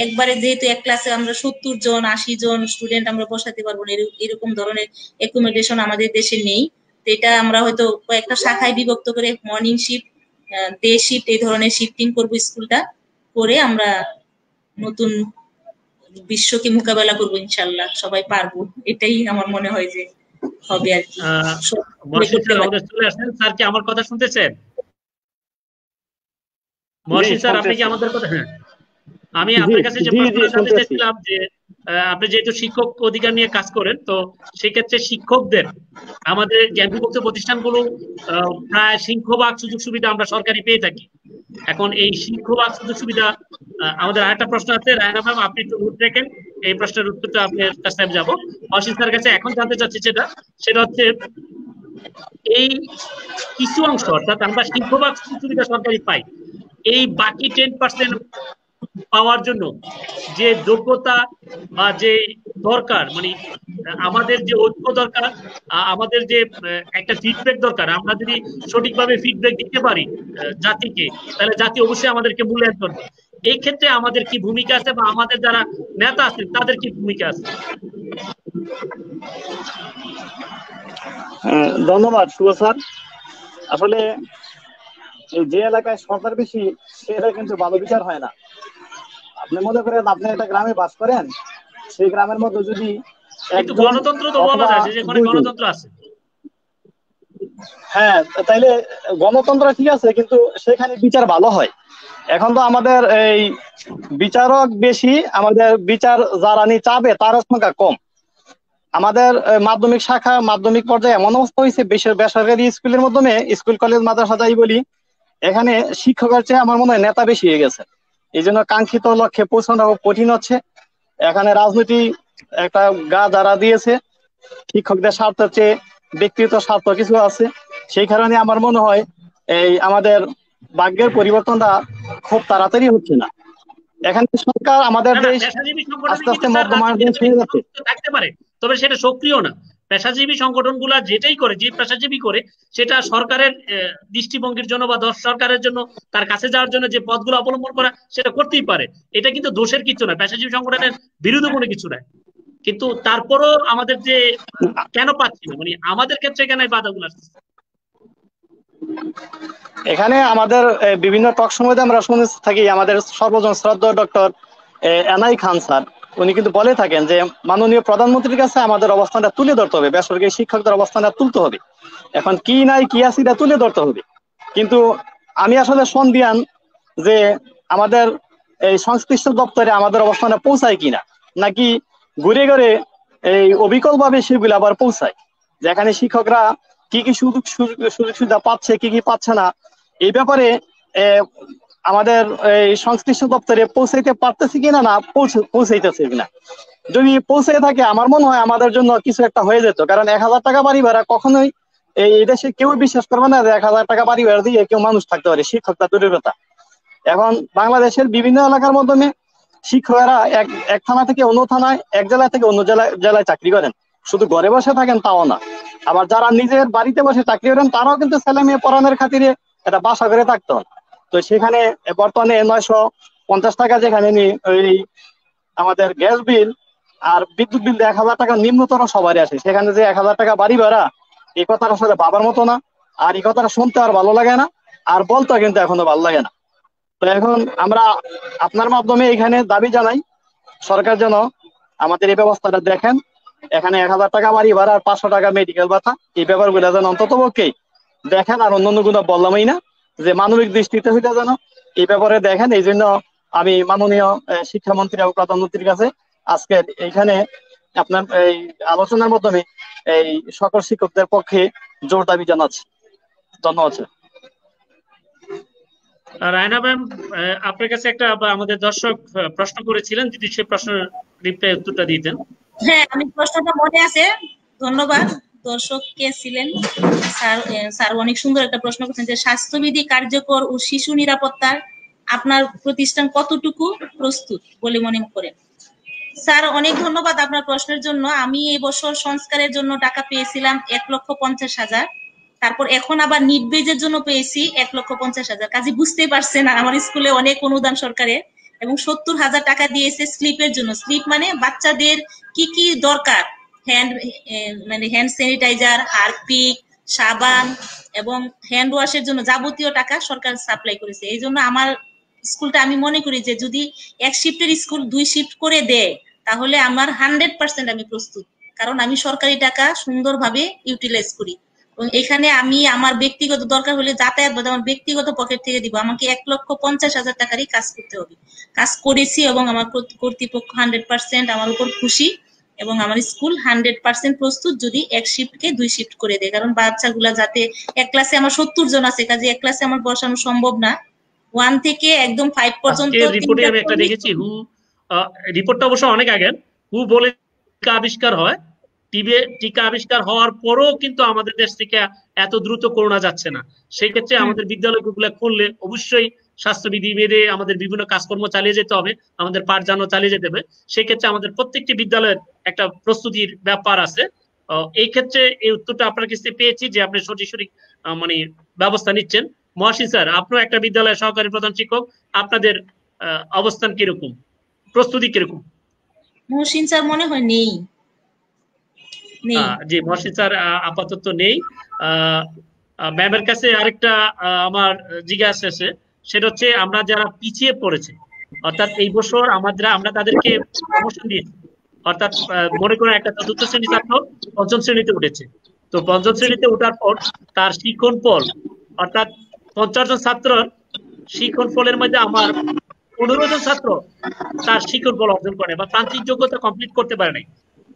একবারে যেহেতু এক ক্লাসে আমরা 70 জন 80 জন স্টুডেন্ট আমরা বসাতে পারবো না, এরকম ধরনের অ্যাকোমোডেশন আমাদের দেশে নেই। তো এটা আমরা হয়তো কয়েকটা শাখায় বিভক্ত করে মর্নিং শিফট, ডে শিফট, এই ধরনের শিফটিং করবো স্কুলটা, করে আমরা নতুন বিশ্বকে মোকাবেলা করবো ইনশাল্লাহ, সবাই পারবো, এটাই আমার মনে হয় যে হবে আর কি। স্যার কি আমার কথা শুনতেছেন? মহসিন স্যার, আপনি কি আমাদের কথা? হ্যাঁ, আমি আপনার কাছে যে প্রশ্নটা জানতে চাইছিলাম যে আপনি যেহেতু শিক্ষক অধিকার নিয়ে কাজ করেন, তো সেক্ষেত্রে শিক্ষকদের, আমাদের এমপিভুক্ত প্রতিষ্ঠানগুলো প্রায় সিংহভাগ সুযোগ সুবিধা আমরা সরকারি পেয়ে থাকি। এখন এই সিংহভাগ সুযোগ সুবিধা, আমাদের আরেকটা প্রশ্ন আছে, রায়না ম্যাম আপনি একটু নোট রাখেন, এই প্রশ্নের উত্তরটা আপনার কাছে আমি যাবো। মহসিন স্যারের কাছে এখন জানতে চাচ্ছি সেটা হচ্ছে এই কিছু অংশ, অর্থাৎ আমরা সিংহভাগ সুযোগ সুবিধা সরকারি পাই, এই বাকি 10% পাওয়ার জন্য যে যোগ্যতা বা যে দরকার, মানে আমাদের যে ঐক্য দরকার, আমাদের যে একটা ফিডব্যাক দরকার, আমরা যদি সঠিকভাবে ফিডব্যাক দিতে পারি জাতিকে, তাহলে জাতি অবশ্যই আমাদেরকে মূল্যায়ন করবে। এই ক্ষেত্রে আমাদের কি ভূমিকা আছে, বা আমাদের যারা নেতা আছেন তাদের কি ভূমিকা আছে? ধন্যবাদ শুভ স্যার। আসলে যে এলাকায় সরকার বেশি সে এলাকায় কিন্তু ভালো বিচার হয় না। আপনি মনে করেন আপনি একটা গ্রামে বাস করেন, সেই গ্রামের মধ্যে যদি কিন্তু একজন গণতন্ত্র তো বলা অথবা যায় যে যেখানে দুইজন, গণতন্ত্র আছে। হ্যাঁ তাইলে গণতন্ত্র ঠিক আছে, কিন্তু সেখানে বিচার ভালো হয়। এখন তো আমাদের এই বিচারক বেশি, আমাদের বিচার যারা নিয়ে চাবে তার সংখ্যা কম। আমাদের মাধ্যমিক শাখা মাধ্যমিক পর্যায়ে এমন অবস্থা হয়েছে, বেসরকারি স্কুলের মাধ্যমে স্কুল কলেজ মাদ্রাসা যাই বলি, এখানে শিক্ষকের চেয়ে আমার মনে হয় নেতা বেশি হয়ে গেছে। এই জন্য কাঙ্ক্ষিত লক্ষ্যে পৌঁছানো কঠিন হচ্ছে। এখানে রাজনীতি একটা গা যারা দিয়েছে, শিক্ষকদের স্বার্থের চেয়ে ব্যক্তিগত স্বার্থ কিছু আছে। সেই কারণে আমার মনে হয় এই আমাদের ভাগ্যের পরিবর্তনটা খুব তাড়াতাড়ি হচ্ছে না। এখানে সরকার, আমাদের না না, দেশ পেশাজীবী সংগঠনে আস্তে আস্তে কিন্তু স্যার মধ্যমার দেশ রাজনীতির সাথে হয়ে যাচ্ছে। সম্পৃক্ত থাকতে পারে, তবে সেটা সক্রিয় না। পেশাজীবী সংগঠনগুলা যেটাই করে, যে পেশাজীবী করে, সেটা সরকারের দৃষ্টিভঙ্গির জন্য বা সরকারের জন্য, তার কাছে যাওয়ার জন্য যে পথগুলো অবলম্বন করা, সেটা করতেই পারে। এটা কিন্তু দোষের কিছু না, পেশাজীবী সংগঠনের বিরুদ্ধে কোনো কিছু নাই। কিন্তু তারপরও আমাদের যে কেন পাচ্ছি না, মানে আমাদের ক্ষেত্রে কেন এই বাধাগুলো আসছে? এখানে আমাদের বিভিন্ন টক সময়তে আমরা শুনে থাকি, আমাদের সর্বজন শ্রদ্ধেয় ডক্টর এনআই খান স্যার, উনি কিন্তু বলে থাকেন যে মাননীয় প্রধানমন্ত্রীর কাছে আমাদের অবস্থানটা তুলে ধরতে হবে, বেসরকারি শিক্ষকদের অবস্থানটা তুলতে হবে। এখন কি নাই কি আছে এটা তুলে ধরতে হবে। কিন্তু আমি আসলে সন্দিহান যে আমাদের এই সংশ্লিষ্ট দপ্তরে আমাদের অবস্থানটা পৌঁছায় কিনা, নাকি ঘুরে ঘুরে এই অবিকল ভাবে সেগুলো আবার পৌঁছায়। যেখানে শিক্ষকরা কি কি সুযোগ সুবিধা পাচ্ছে, কি কি পাচ্ছে না, এই ব্যাপারে আমাদের এই সংশ্লিষ্ট দপ্তরে পৌঁছাইতে পারতেছি কিনা, না পৌঁছাইতেছে কিনা। যদি পৌঁছে থাকে আমার মনে হয় আমাদের জন্য কিছু একটা হয়ে যেত। কারণ 1,000 টাকা বাড়ি ভাড়া কখনোই এই দেশে কেউ বিশ্বাস করবে না যে 1,000 টাকা বাড়ি ভাড়া দিয়ে কেউ মানুষ থাকতে পারে, শিক্ষকটা দূরের কথা। এখন বাংলাদেশের বিভিন্ন এলাকার মাধ্যমে শিক্ষকেরা এক থানা থেকে অন্য থানায়, এক জেলা থেকে অন্য জেলায় চাকরি করেন। শুধু ঘরে বসে থাকেন তাও না, আবার যারা নিজের বাড়িতে বসে চাকরি করেন তারাও কিন্তু ছেলে মেয়ে পড়ানোর খাতিরে একটা বাসা করে থাকতে হয়। তো সেখানে বর্তমানে 950 টাকা যেখানে ওই আমাদের গ্যাস বিল আর বিদ্যুৎ বিল 1,000 টাকা নিম্নতর সবারই আসে, সেখানে যে 1,000 টাকা বাড়ি ভাড়া, এই কথাটা আসলে বাবার মতো না। আর এই কথাটা শুনতে আর ভালো লাগে না, আর বলতে কিন্তু এখনো ভালো লাগে না। তো এখন আমরা আপনার মাধ্যমে এখানে দাবি জানাই, সরকার যেন আমাদের এই ব্যবস্থাটা দেখেন। এখানে 1,000 টাকা বাড়ি ভাড়া আর 500 টাকা মেডিকেল ভাতা, এই ব্যাপারগুলো যেন অন্তত পক্ষে দেখেন। আর অন্যান্য গুলো বললামই না, যে মানবিক দৃষ্টিতে হইলে যেন এই ব্যাপারে দেখেন। এই জন্য আমি মাননীয় শিক্ষামন্ত্রী এবং প্রধানমন্ত্রীর কাছে আজকে এইখানে আপনার এই আলোচনার মাধ্যমে এই সকল শিক্ষকদের পক্ষে জোর দাবি জানাচ্ছি। ধন্যবাদ স্যার। রায়না ম্যাম, আপনার কাছে একটা আমাদের দর্শক প্রশ্ন করেছিলেন, যদি সে প্রশ্নের রিপ্লাই উত্তরটা দিতেন। হ্যাঁ, আমি প্রশ্নটা মনে আছে। ধন্যবাদ। দর্শক কে ছিলেন? স্যার অনেক সুন্দর একটা প্রশ্ন করেছেন যে স্বাস্থ্যবিধি কার্যকর ও শিশু নিরাপত্তার আপনার প্রতিষ্ঠান কতটুকু প্রস্তুত বলে মনে করেন? স্যার অনেক ধন্যবাদ আপনার প্রশ্নের জন্য। আমি এই বছর সংস্কারের জন্য টাকা পেয়েছিলাম 1,50,000। তারপর এখন আবার নিট বেজের জন্য পেয়েছি 1,50,000। কাজে বুঝতেই পারছেন আমার স্কুলে অনেক অনুদান সরকারের, এবং 70,000 টাকা দিয়েছে স্লিপের জন্য। স্লিপ মানে বাচ্চাদের কি কি দরকার, মানে হ্যান্ড স্যানিটাইজার, হারপিক, সাবান এবং হ্যান্ড ওয়াশের জন্য যাবতীয় টাকা সরকার সাপ্লাই করেছে। এই জন্য আমার স্কুলটা, আমি মনে করি যে যদি এক শিফটের স্কুল 2 শিফট করে দেয় তাহলে আমার 100% আমি প্রস্তুত, কারণ আমি সরকারি টাকা সুন্দরভাবে ইউটিলাইজ করি। এবং এখানে আমি আমার ব্যক্তিগত দরকার হলে যাতায়াত বাদে আমার ব্যক্তিগত পকেট থেকে দিব। আমাকে 1,50,000 টাকারই কাজ করতে হবে। কাজ করেছি এবং আমার কর্তৃপক্ষ 100% আমার উপর খুশি, এবং আমার স্কুল 100% প্রস্তুত যদি এক শিফটকে 2 শিফট করে দেয়। কারণ বাচ্চাগুলা যাতে, এক ক্লাসে আমার 70 জন আছে, কাজে এক ক্লাসে আমার বসানো সম্ভব না। 1 থেকে একদম 5 পর্যন্ত রিপোর্টে আমি একটা দেখেছি, রিপোর্টটা অবশ্য অনেক আগের, বলে আবিষ্কার হয়, টিকা আবিষ্কার হওয়ার পরও কিন্তু আমাদের দেশ থেকে এত দ্রুত করোনা যাচ্ছে না। সেই ক্ষেত্রে আমাদের বিদ্যালয়গুলো খুললে অবশ্যই স্বাস্থ্যবিধি মেনে আমাদের বিভিন্ন কাজকর্ম চালিয়ে যেতে হবে, আমাদের পাঠদানও চালিয়ে যেতে হবে। সেই ক্ষেত্রে আমাদের প্রত্যেকটি বিদ্যালয়ের একটা প্রস্তুতির ব্যাপার আছে। এই ক্ষেত্রে এই উত্তরটা আপনার কাছে পেয়েছি যে আপনি সঠিক মানে ব্যবস্থা নিচ্ছেন। মহাসিন স্যার, আপনার একটা বিদ্যালয়ের সহকারী প্রধান শিক্ষক, আপনাদের অবস্থান কিরকম, প্রস্তুতি কিরকম? মহসিন স্যার মনে হয় নেই। জি, মহসিন স্যার আপাতত নেই। ম্যামের কাছে আরেকটা আমার জিজ্ঞাসা আছে, সেটা হচ্ছে আমরা যারা পিছিয়ে পড়েছে, অর্থাৎ এই বছর আমরা তাদেরকে প্রমোশন দিয়েছি, অর্থাৎ মনে করেন একটা চতুর্থ শ্রেণী ছাত্র পঞ্চম শ্রেণীতে উঠেছে, তো পঞ্চম শ্রেণীতে ওঠার পর তার শিক্ষণ ফল, অর্থাৎ 50 জন ছাত্রর শিক্ষণ ফলের মধ্যে আমার 15 জন ছাত্র তার শিক্ষণ ফল অর্জন করে বা প্রান্তিক যোগ্যতা কমপ্লিট করতে পারে নাই।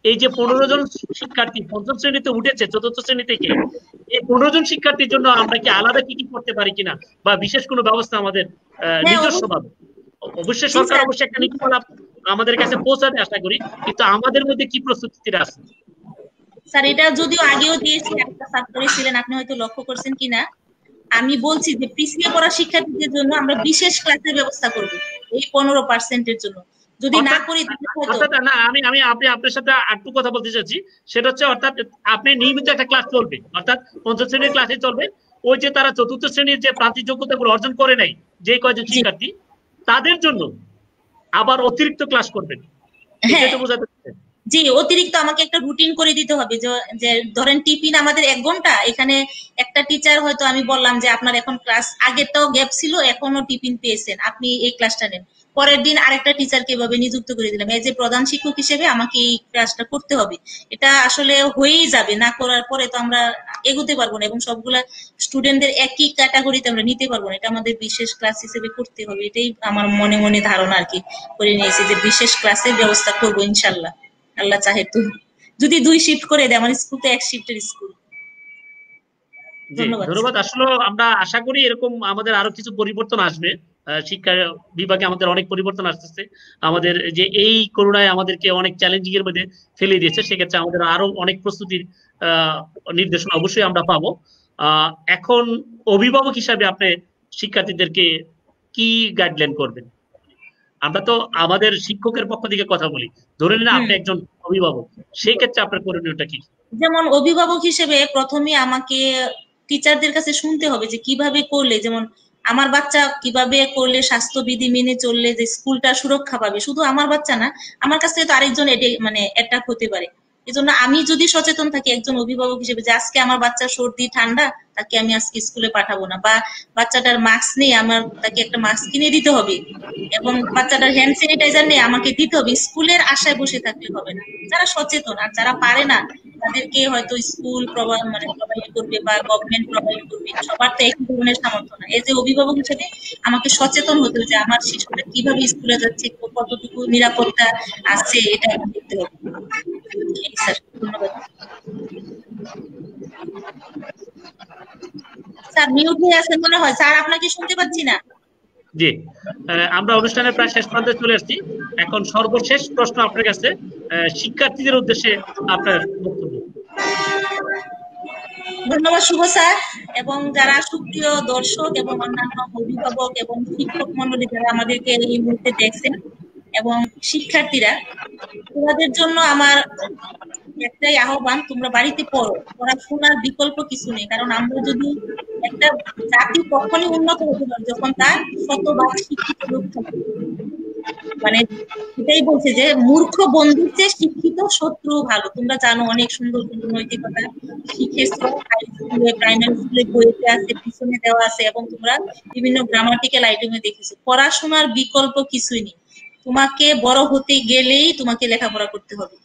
এই যে 15 জন শিক্ষার্থী পঞ্চম শ্রেণীতে উঠেছে চতুর্থ শ্রেণী থেকে, এই 15 জন শিক্ষার্থীর জন্য আমরা কি আলাদা কি করতে পারি কিনা, বা বিশেষ কোনো ব্যবস্থা আমাদের নিজস্ব ভাবে? অবশ্যই সরকার অবশ্যই একটা নীতিমালা আমাদের কাছে পৌঁছাতে আশা করি, কিন্তু আমাদের মধ্যে কি প্রস্তুতিটা আছে? স্যার এটা যদিও আগেও দিয়েছি, একটা স্যার করেছিলেন, আপনি হয়তো লক্ষ্য করছেন কিনা, আমি বলছি যে পিছিয়ে পড়া শিক্ষার্থীদের জন্য আমরা বিশেষ ক্লাসের ব্যবস্থা করব এই 15% জন্য। যদি না করি আমি আপনার সাথে আরেকটু কথা বলতে চাচ্ছি, সেটা হচ্ছে অর্থাৎ আপনি নিয়মিত একটা ক্লাস চলবে, অর্থাৎ পঞ্চম শ্রেণীর ক্লাসে চলবে, ওই যে তারা চতুর্থ শ্রেণীর যে প্রান্তিক যোগ্যতাগুলো অর্জন করে নাই যে কয়জন শিক্ষার্থী, তাদের জন্য আবার অতিরিক্ত ক্লাস করবেন। জি, অতিরিক্ত আমাকে একটা রুটিন করে দিতে হবে, যে ধরেন টিফিন আমাদের 1 ঘন্টা, এখানে একটা টিচার হয়তো আমি বললাম যে আপনার এখন ক্লাস, আগেরটাও গ্যাপ ছিল, এখনো টিফিন পেয়েছেন, আপনি এই ক্লাসটা নেন, পরের দিন আরেকটা টিচারকে এভাবে নিযুক্ত করে দিলাম, এই যে প্রধান শিক্ষক হিসেবে আমাকে এই ক্লাসটা করতে হবে। এটা আসলে হয়েই যাবে, না করার পরে তো আমরা এগোতে পারবো না, এবং সবগুলা স্টুডেন্টদের একই ক্যাটাগরিতে আমরা নিতে পারবো না, এটা আমাদের বিশেষ ক্লাস হিসেবে করতে হবে। এটাই আমার মনে মনে ধারণা আর কি করে নিয়েছি, যে বিশেষ ক্লাসের ব্যবস্থা করবো ইনশাল্লাহ, আল্লাহ চাহে তো। যদি 2 শিফট করে দেয়, আমার স্কুল তো 1 শিফটের স্কুল। ধন্যবাদ। আসলে আমরা আশা করি এরকম আমাদের আরো কিছু পরিবর্তন আসবে, শিক্ষা বিভাগে আমাদের অনেক পরিবর্তন আসতেছে। আমাদের যে এই করোনায় আমাদেরকে অনেক চ্যালেঞ্জিং এর মধ্যে ফেলে দিয়েছে, সেক্ষেত্রে আমাদের আরো অনেক প্রস্তুতির নির্দেশনা অবশ্যই আমরা পাবো। এখন অভিভাবক হিসাবে আপনি শিক্ষার্থীদেরকে কি গাইডলাইন করবেন? আমরা তো আমাদের শিক্ষকের পক্ষ থেকে কথা বলি, ধরে নিন আপনি একজন অভিভাবক, সেই ক্ষেত্রে আপনার করণীয়টা কি? যেমন অভিভাবক হিসেবে প্রথমে আমাকে টিচারদের কাছে শুনতে হবে যে কিভাবে করলে, যেমন আমার বাচ্চা কিভাবে করলে স্বাস্থ্যবিধি মেনে চললে যে স্কুলটা সুরক্ষা পাবে, শুধু আমার বাচ্চা না, আমার কাছ থেকে তো আরেকজন মানে অ্যাটাক হতে পারে। এজন্য আমি যদি সচেতন থাকি একজন অভিভাবক হিসেবে, যে আজকে আমার বাচ্চা সর্দি ঠান্ডা, তাকে আমি আজকে স্কুলে পাঠাবো না, বা বাচ্চাটার মাস্ক নেই, আমার তাকে একটা মাস্ক কিনে দিতে হবে, এবং বাচ্চাটার হ্যান্ড স্যানিটাইজার নেই, আমাকে দিতে হবে। স্কুলের আশায় বসে থাকলে হবে না। যারা সচেতন, আর যারা পারে না তাদেরকে হয়তো স্কুল প্রোভাইড করবে বা গভর্নমেন্ট প্রোভাইড করবে, সবার তো একই ধরনের সামর্থ্য না। এই যে অভিভাবক হিসেবে আমাকে সচেতন হতে হবে যে আমার শিশুটা কিভাবে স্কুলে যাচ্ছে, কতটুকু নিরাপত্তা আছে, এটা আমার দেখতে হবে। স্যার ধন্যবাদ। স্যার মিউট হয়ে আছেন মনে হয়, স্যার আপনাকে শুনতে পাচ্ছি না। জি, আমরা অনুষ্ঠানের প্রায় শেষ প্রান্তে চলে আসছি। এখন সর্বশেষ প্রশ্ন আপনার কাছে, শিক্ষার্থীদের উদ্দেশ্যে আপনার বক্তব্য। ধন্যবাদ শুভ স্যার, এবং যারা সুপ্রিয় দর্শক এবং অন্যান্য অভিভাবক এবং শিক্ষক মন্ডলী যারা আমাদেরকে এই মুহূর্তে দেখছেন, এবং শিক্ষার্থীরা, তোমাদের জন্য আমার একটাই আহ্বান, তোমরা বাড়িতে পড়ো। পড়াশোনার বিকল্প কিছু নেই, কারণ আমরা যদি একটা জাতি কখনই উন্নত হতে পারে যখন তার শতভাগ শিক্ষিত লোক থাকে। মানে এটাই বলছে যে মূর্খ বন্ধুর চেয়ে শিক্ষিত শত্রু ভালো। তোমরা জানো অনেক সুন্দর সুন্দর নৈতিকতা শিখেছো, হাই স্কুলে, প্রাইমারি স্কুলে বইতে আছে, পিছনে দেওয়া আছে, এবং তোমরা বিভিন্ন গ্রামাটিক্যাল আইটেমে দেখেছো। পড়াশোনার বিকল্প কিছুই নেই। তোমাকে বড় হতে গেলেই তোমাকে লেখাপড়া করতে হবে,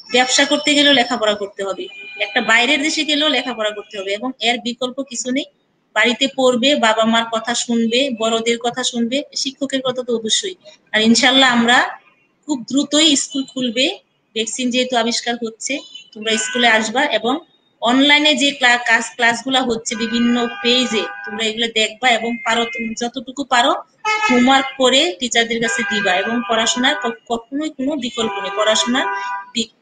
ব্যবসা করতে গেলেও লেখাপড়া করতে হবে, একটা বাইরের দেশে গেলেও লেখাপড়া করতে হবে, এবং এর বিকল্প কিছু নেই। বাড়িতে পড়বে, বাবা মার কথা শুনবে, বড়দের কথা শুনবে, শিক্ষকের কথা তো অবশ্যই। আর ইনশাল্লাহ আমরা খুব দ্রুতই স্কুল খুলবে, ভ্যাকসিন যেহেতু আবিষ্কার হচ্ছে, তোমরা স্কুলে আসবা, এবং অনলাইনে যে ক্লাসগুলো হচ্ছে বিভিন্ন পেজে, তোমরা এগুলো দেখবা, এবং পারো তুমি যতটুকু পারো হোমওয়ার্ক করে টিচারদের কাছে দিবা। এবং পড়াশোনার কখনোই কোনো বিকল্প নেই, পড়াশোনার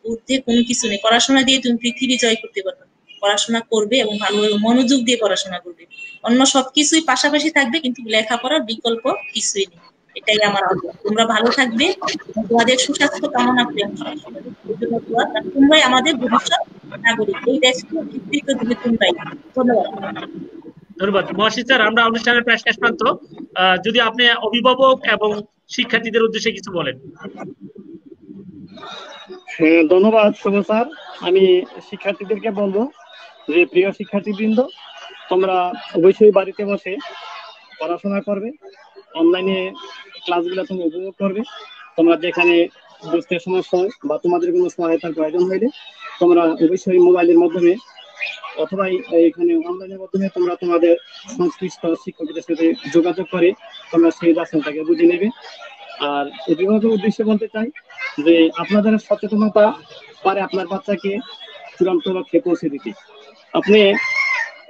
ঊর্ধ্বে কোনো কিছু নেই। পড়াশোনা দিয়ে তুমি পৃথিবী জয় করতে পারবে। পড়াশোনা করবে এবং ভালোভাবে মনোযোগ দিয়ে পড়াশোনা করবে, অন্য সবকিছুই পাশাপাশি থাকবে, কিন্তু লেখাপড়ার বিকল্প কিছুই নেই। এটাই আমার আহ্বান। তোমরা ভালো থাকবে, তোমাদের সুস্বাস্থ্য কামনা করি। তোমরাই আমাদের ভবিষ্যৎ নাগরিক, এই দেশকে নেতৃত্ব দিবে তোমরাই। ধন্যবাদ। ধন্যবাদ মহসিন স্যার। আমরা অনুষ্ঠানের প্রায় শেষ প্রান্ত, যদি আপনি অভিভাবক এবং শিক্ষার্থীদের উদ্দেশ্যে কিছু বলেন। ধন্যবাদ শুভ স্যার। আমি শিক্ষার্থীদেরকে বলবো যে প্রিয় শিক্ষার্থীবৃন্দ, তোমরা অবশ্যই বাড়িতে বসে পড়াশোনা করবে, অনলাইনে ক্লাসগুলো তুমি উপভোগ করবে। তোমরা যেখানে বুঝতে সমস্যা হয় বা তোমাদের কোনো সহায়তার প্রয়োজন হইলে তোমরা অবশ্যই মোবাইলের মাধ্যমে অথবা এখানে অনলাইনের মাধ্যমে তোমরা তোমাদের সংশ্লিষ্ট শিক্ষকদের সাথে যোগাযোগ করে তোমরা সেই রাশনটাকে বুঝে নেবে। আর অভিভাবকের উদ্দেশ্যে বলতে চাই যে আপনাদের সচেতনতা পারে আপনার বাচ্চাকে চূড়ান্ত লক্ষ্যে পৌঁছে দিতে। আপনি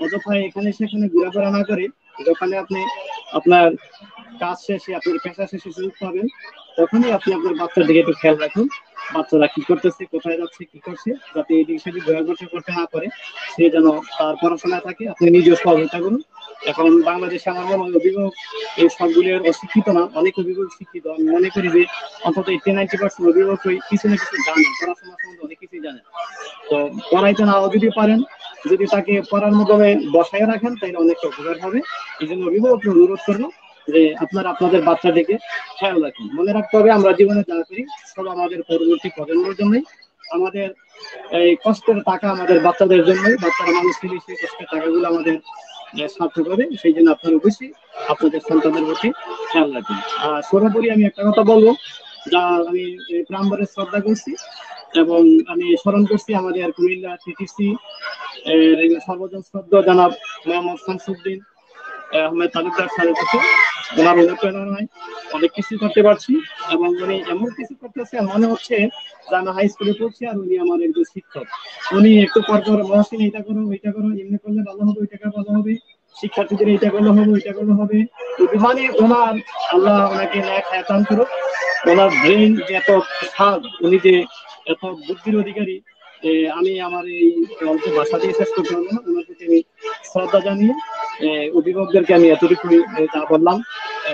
অযথা এখানে সেখানে ঘোরাফেরা না করে যখন আপনি আপনার কাজ শেষে আপনার পেশা শেষে সুযোগ পাবেন তখনই আপনি আপনার বাচ্চার দিকে একটু খেয়াল রাখুন, বাচ্চারা কি করতেছে, কোথায় যাচ্ছে, কি করছে, যাতে এই দিক সেদিক ঘোরাঘুরি করতে না পারে, সে যেন তার পড়াশোনা থাকে। আপনি নিজেও সহযোগিতা করুন। এখন বাংলাদেশে আমার মনে হয় অভিভাবক এই সবগুলির অশিক্ষিত না, অনেক অভিভাবক শিক্ষিত। আমি মনে করি যে অন্তত 80-90% অভিভাবক কিছু না কিছু জানে, পড়াশোনা সম্বন্ধে অনেক কিছুই জানে। তো পড়াইতে নাও যদি পারেন, যদি তাকে পড়ার মাধ্যমে বসায় রাখেন তাহলে অনেকটা উপকার হবে। এই জন্য অভিভাবককে অনুরোধ করবো যে আপনারা আপনাদের বাচ্চাটিকে খেয়াল রাখুন। মনে রাখতে হবে আমরা জীবনে যা করি সব আমাদের পরবর্তী প্রজন্মের জন্যই। আমাদের এই কষ্টের টাকা আমাদের বাচ্চাদের জন্যই, বাচ্চারা মানুষ থেকে সেই কষ্টের টাকাগুলো আমাদের সার্থক হবে। সেই জন্য আপনারা অবশ্যই আপনাদের সন্তানদের প্রতি খেয়াল রাখুন। আর সর্বোপরি আমি একটা কথা বলবো, যা আমি প্রাণভরে শ্রদ্ধা করছি এবং আমি স্মরণ করছি আমাদের কুমিল্লা টিটিসি সর্বজন শ্রদ্ধা জানাব মোহাম্মদ শামসুদ্দিন আহমেদ তালুকদার স্যারের কাছে। ওনার অনুপ্রেরণায় অনেক কিছু করতে পারছি এবং উনি এমন কিছু করতেছে মনে হচ্ছে যে আমি হাই স্কুলে পড়ছি আর উনি আমার একজন শিক্ষক। উনি একটু পর পর মহাসিন এইটা করো ওইটা করো, এমনি করলে ভালো হবে, ওইটা করলে ভালো হবে, শিক্ষার্থীদের এইটা করলে হবে ওইটা করলে হবে। মানে ওনার আল্লাহ ওনাকে ন্যাক হায়াতান করুক। ওনার ব্রেন যে এত সাদ, উনি যে এত বুদ্ধির অধিকারী, আমি আমার এই অল্প ভাষা দিয়ে শেষ করতে পারবো না। ওনার প্রতি আমি শ্রদ্ধা জানিয়ে অভিভাবকদেরকে আমি এতটুকু যা বললাম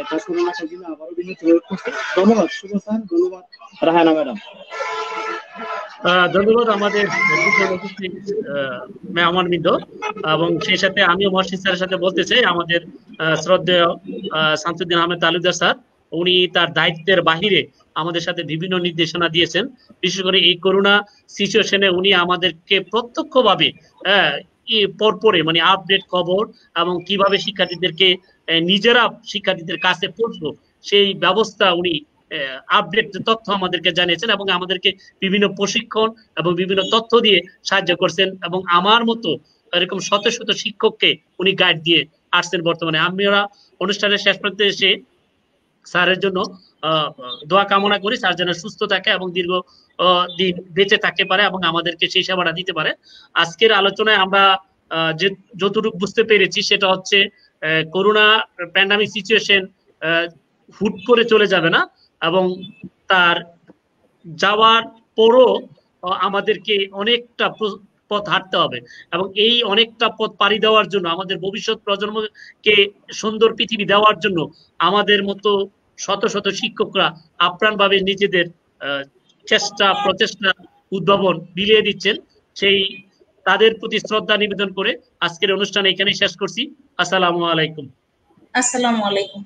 তা শুনে রাখার জন্য আবারও বিনীত অনুরোধ করছি। ধন্যবাদ শুভ স্যার, ধন্যবাদ রাহানা ম্যাডাম। ধন্যবাদ আমাদের মেহমান বৃন্দ, এবং সেই সাথে আমিও মহসিন স্যারের সাথে বলতে চাই আমাদের শ্রদ্ধেয় শামসুদ্দিন আহমেদ তালুকদার স্যার, উনি তার দায়িত্বের বাহিরে আমাদের সাথে বিভিন্ন নির্দেশনা দিয়েছেন। বিশেষ করে এই করোনা সিচুয়েশনে উনি আমাদেরকে প্রত্যক্ষভাবে পরপরে মানে আপডেট খবর এবং কিভাবে শিক্ষার্থীদেরকে নিজেরা শিক্ষার্থীদের কাছে পৌঁছবো সেই ব্যবস্থা উনি আপডেট তথ্য আমাদেরকে জানিয়েছেন এবং আমাদেরকে বিভিন্ন প্রশিক্ষণ এবং বিভিন্ন তথ্য দিয়ে সাহায্য করছেন এবং আমার মতো এরকম শত শত শিক্ষককে উনি গাইড দিয়ে আসছেন। বর্তমানে আমরা অনুষ্ঠানের শেষ প্রান্তে এসে স্যারের জন্য দোয়া কামনা করি, স্যার যেন সুস্থ থাকে এবং দীর্ঘ দিন বেঁচে থাকতে পারে এবং আমাদেরকে সেই সেবাটা দিতে পারে। আজকের আলোচনায় আমরা যে যতটুকু বুঝতে পেরেছি সেটা হচ্ছে করোনা প্যান্ডামিক সিচুয়েশন হুট করে চলে যাবে না এবং তার যাওয়ার পরও আমাদেরকে অনেকটা পথ হাঁটতে হবে এবং এই অনেকটা পথ পাড়ি দেওয়ার জন্য আমাদের ভবিষ্যৎ প্রজন্মকে সুন্দর পৃথিবী দেওয়ার জন্য আমাদের মতো শত শত শিক্ষকরা আপ্রাণভাবে নিজেদের চেষ্টা প্রচেষ্টা উদ্ভাবন বিলিয়ে দিচ্ছেন। সেই তাদের প্রতি শ্রদ্ধা নিবেদন করে আজকের অনুষ্ঠান এখানেই শেষ করছি। আসসালামু আলাইকুম। আসসালামু আলাইকুম।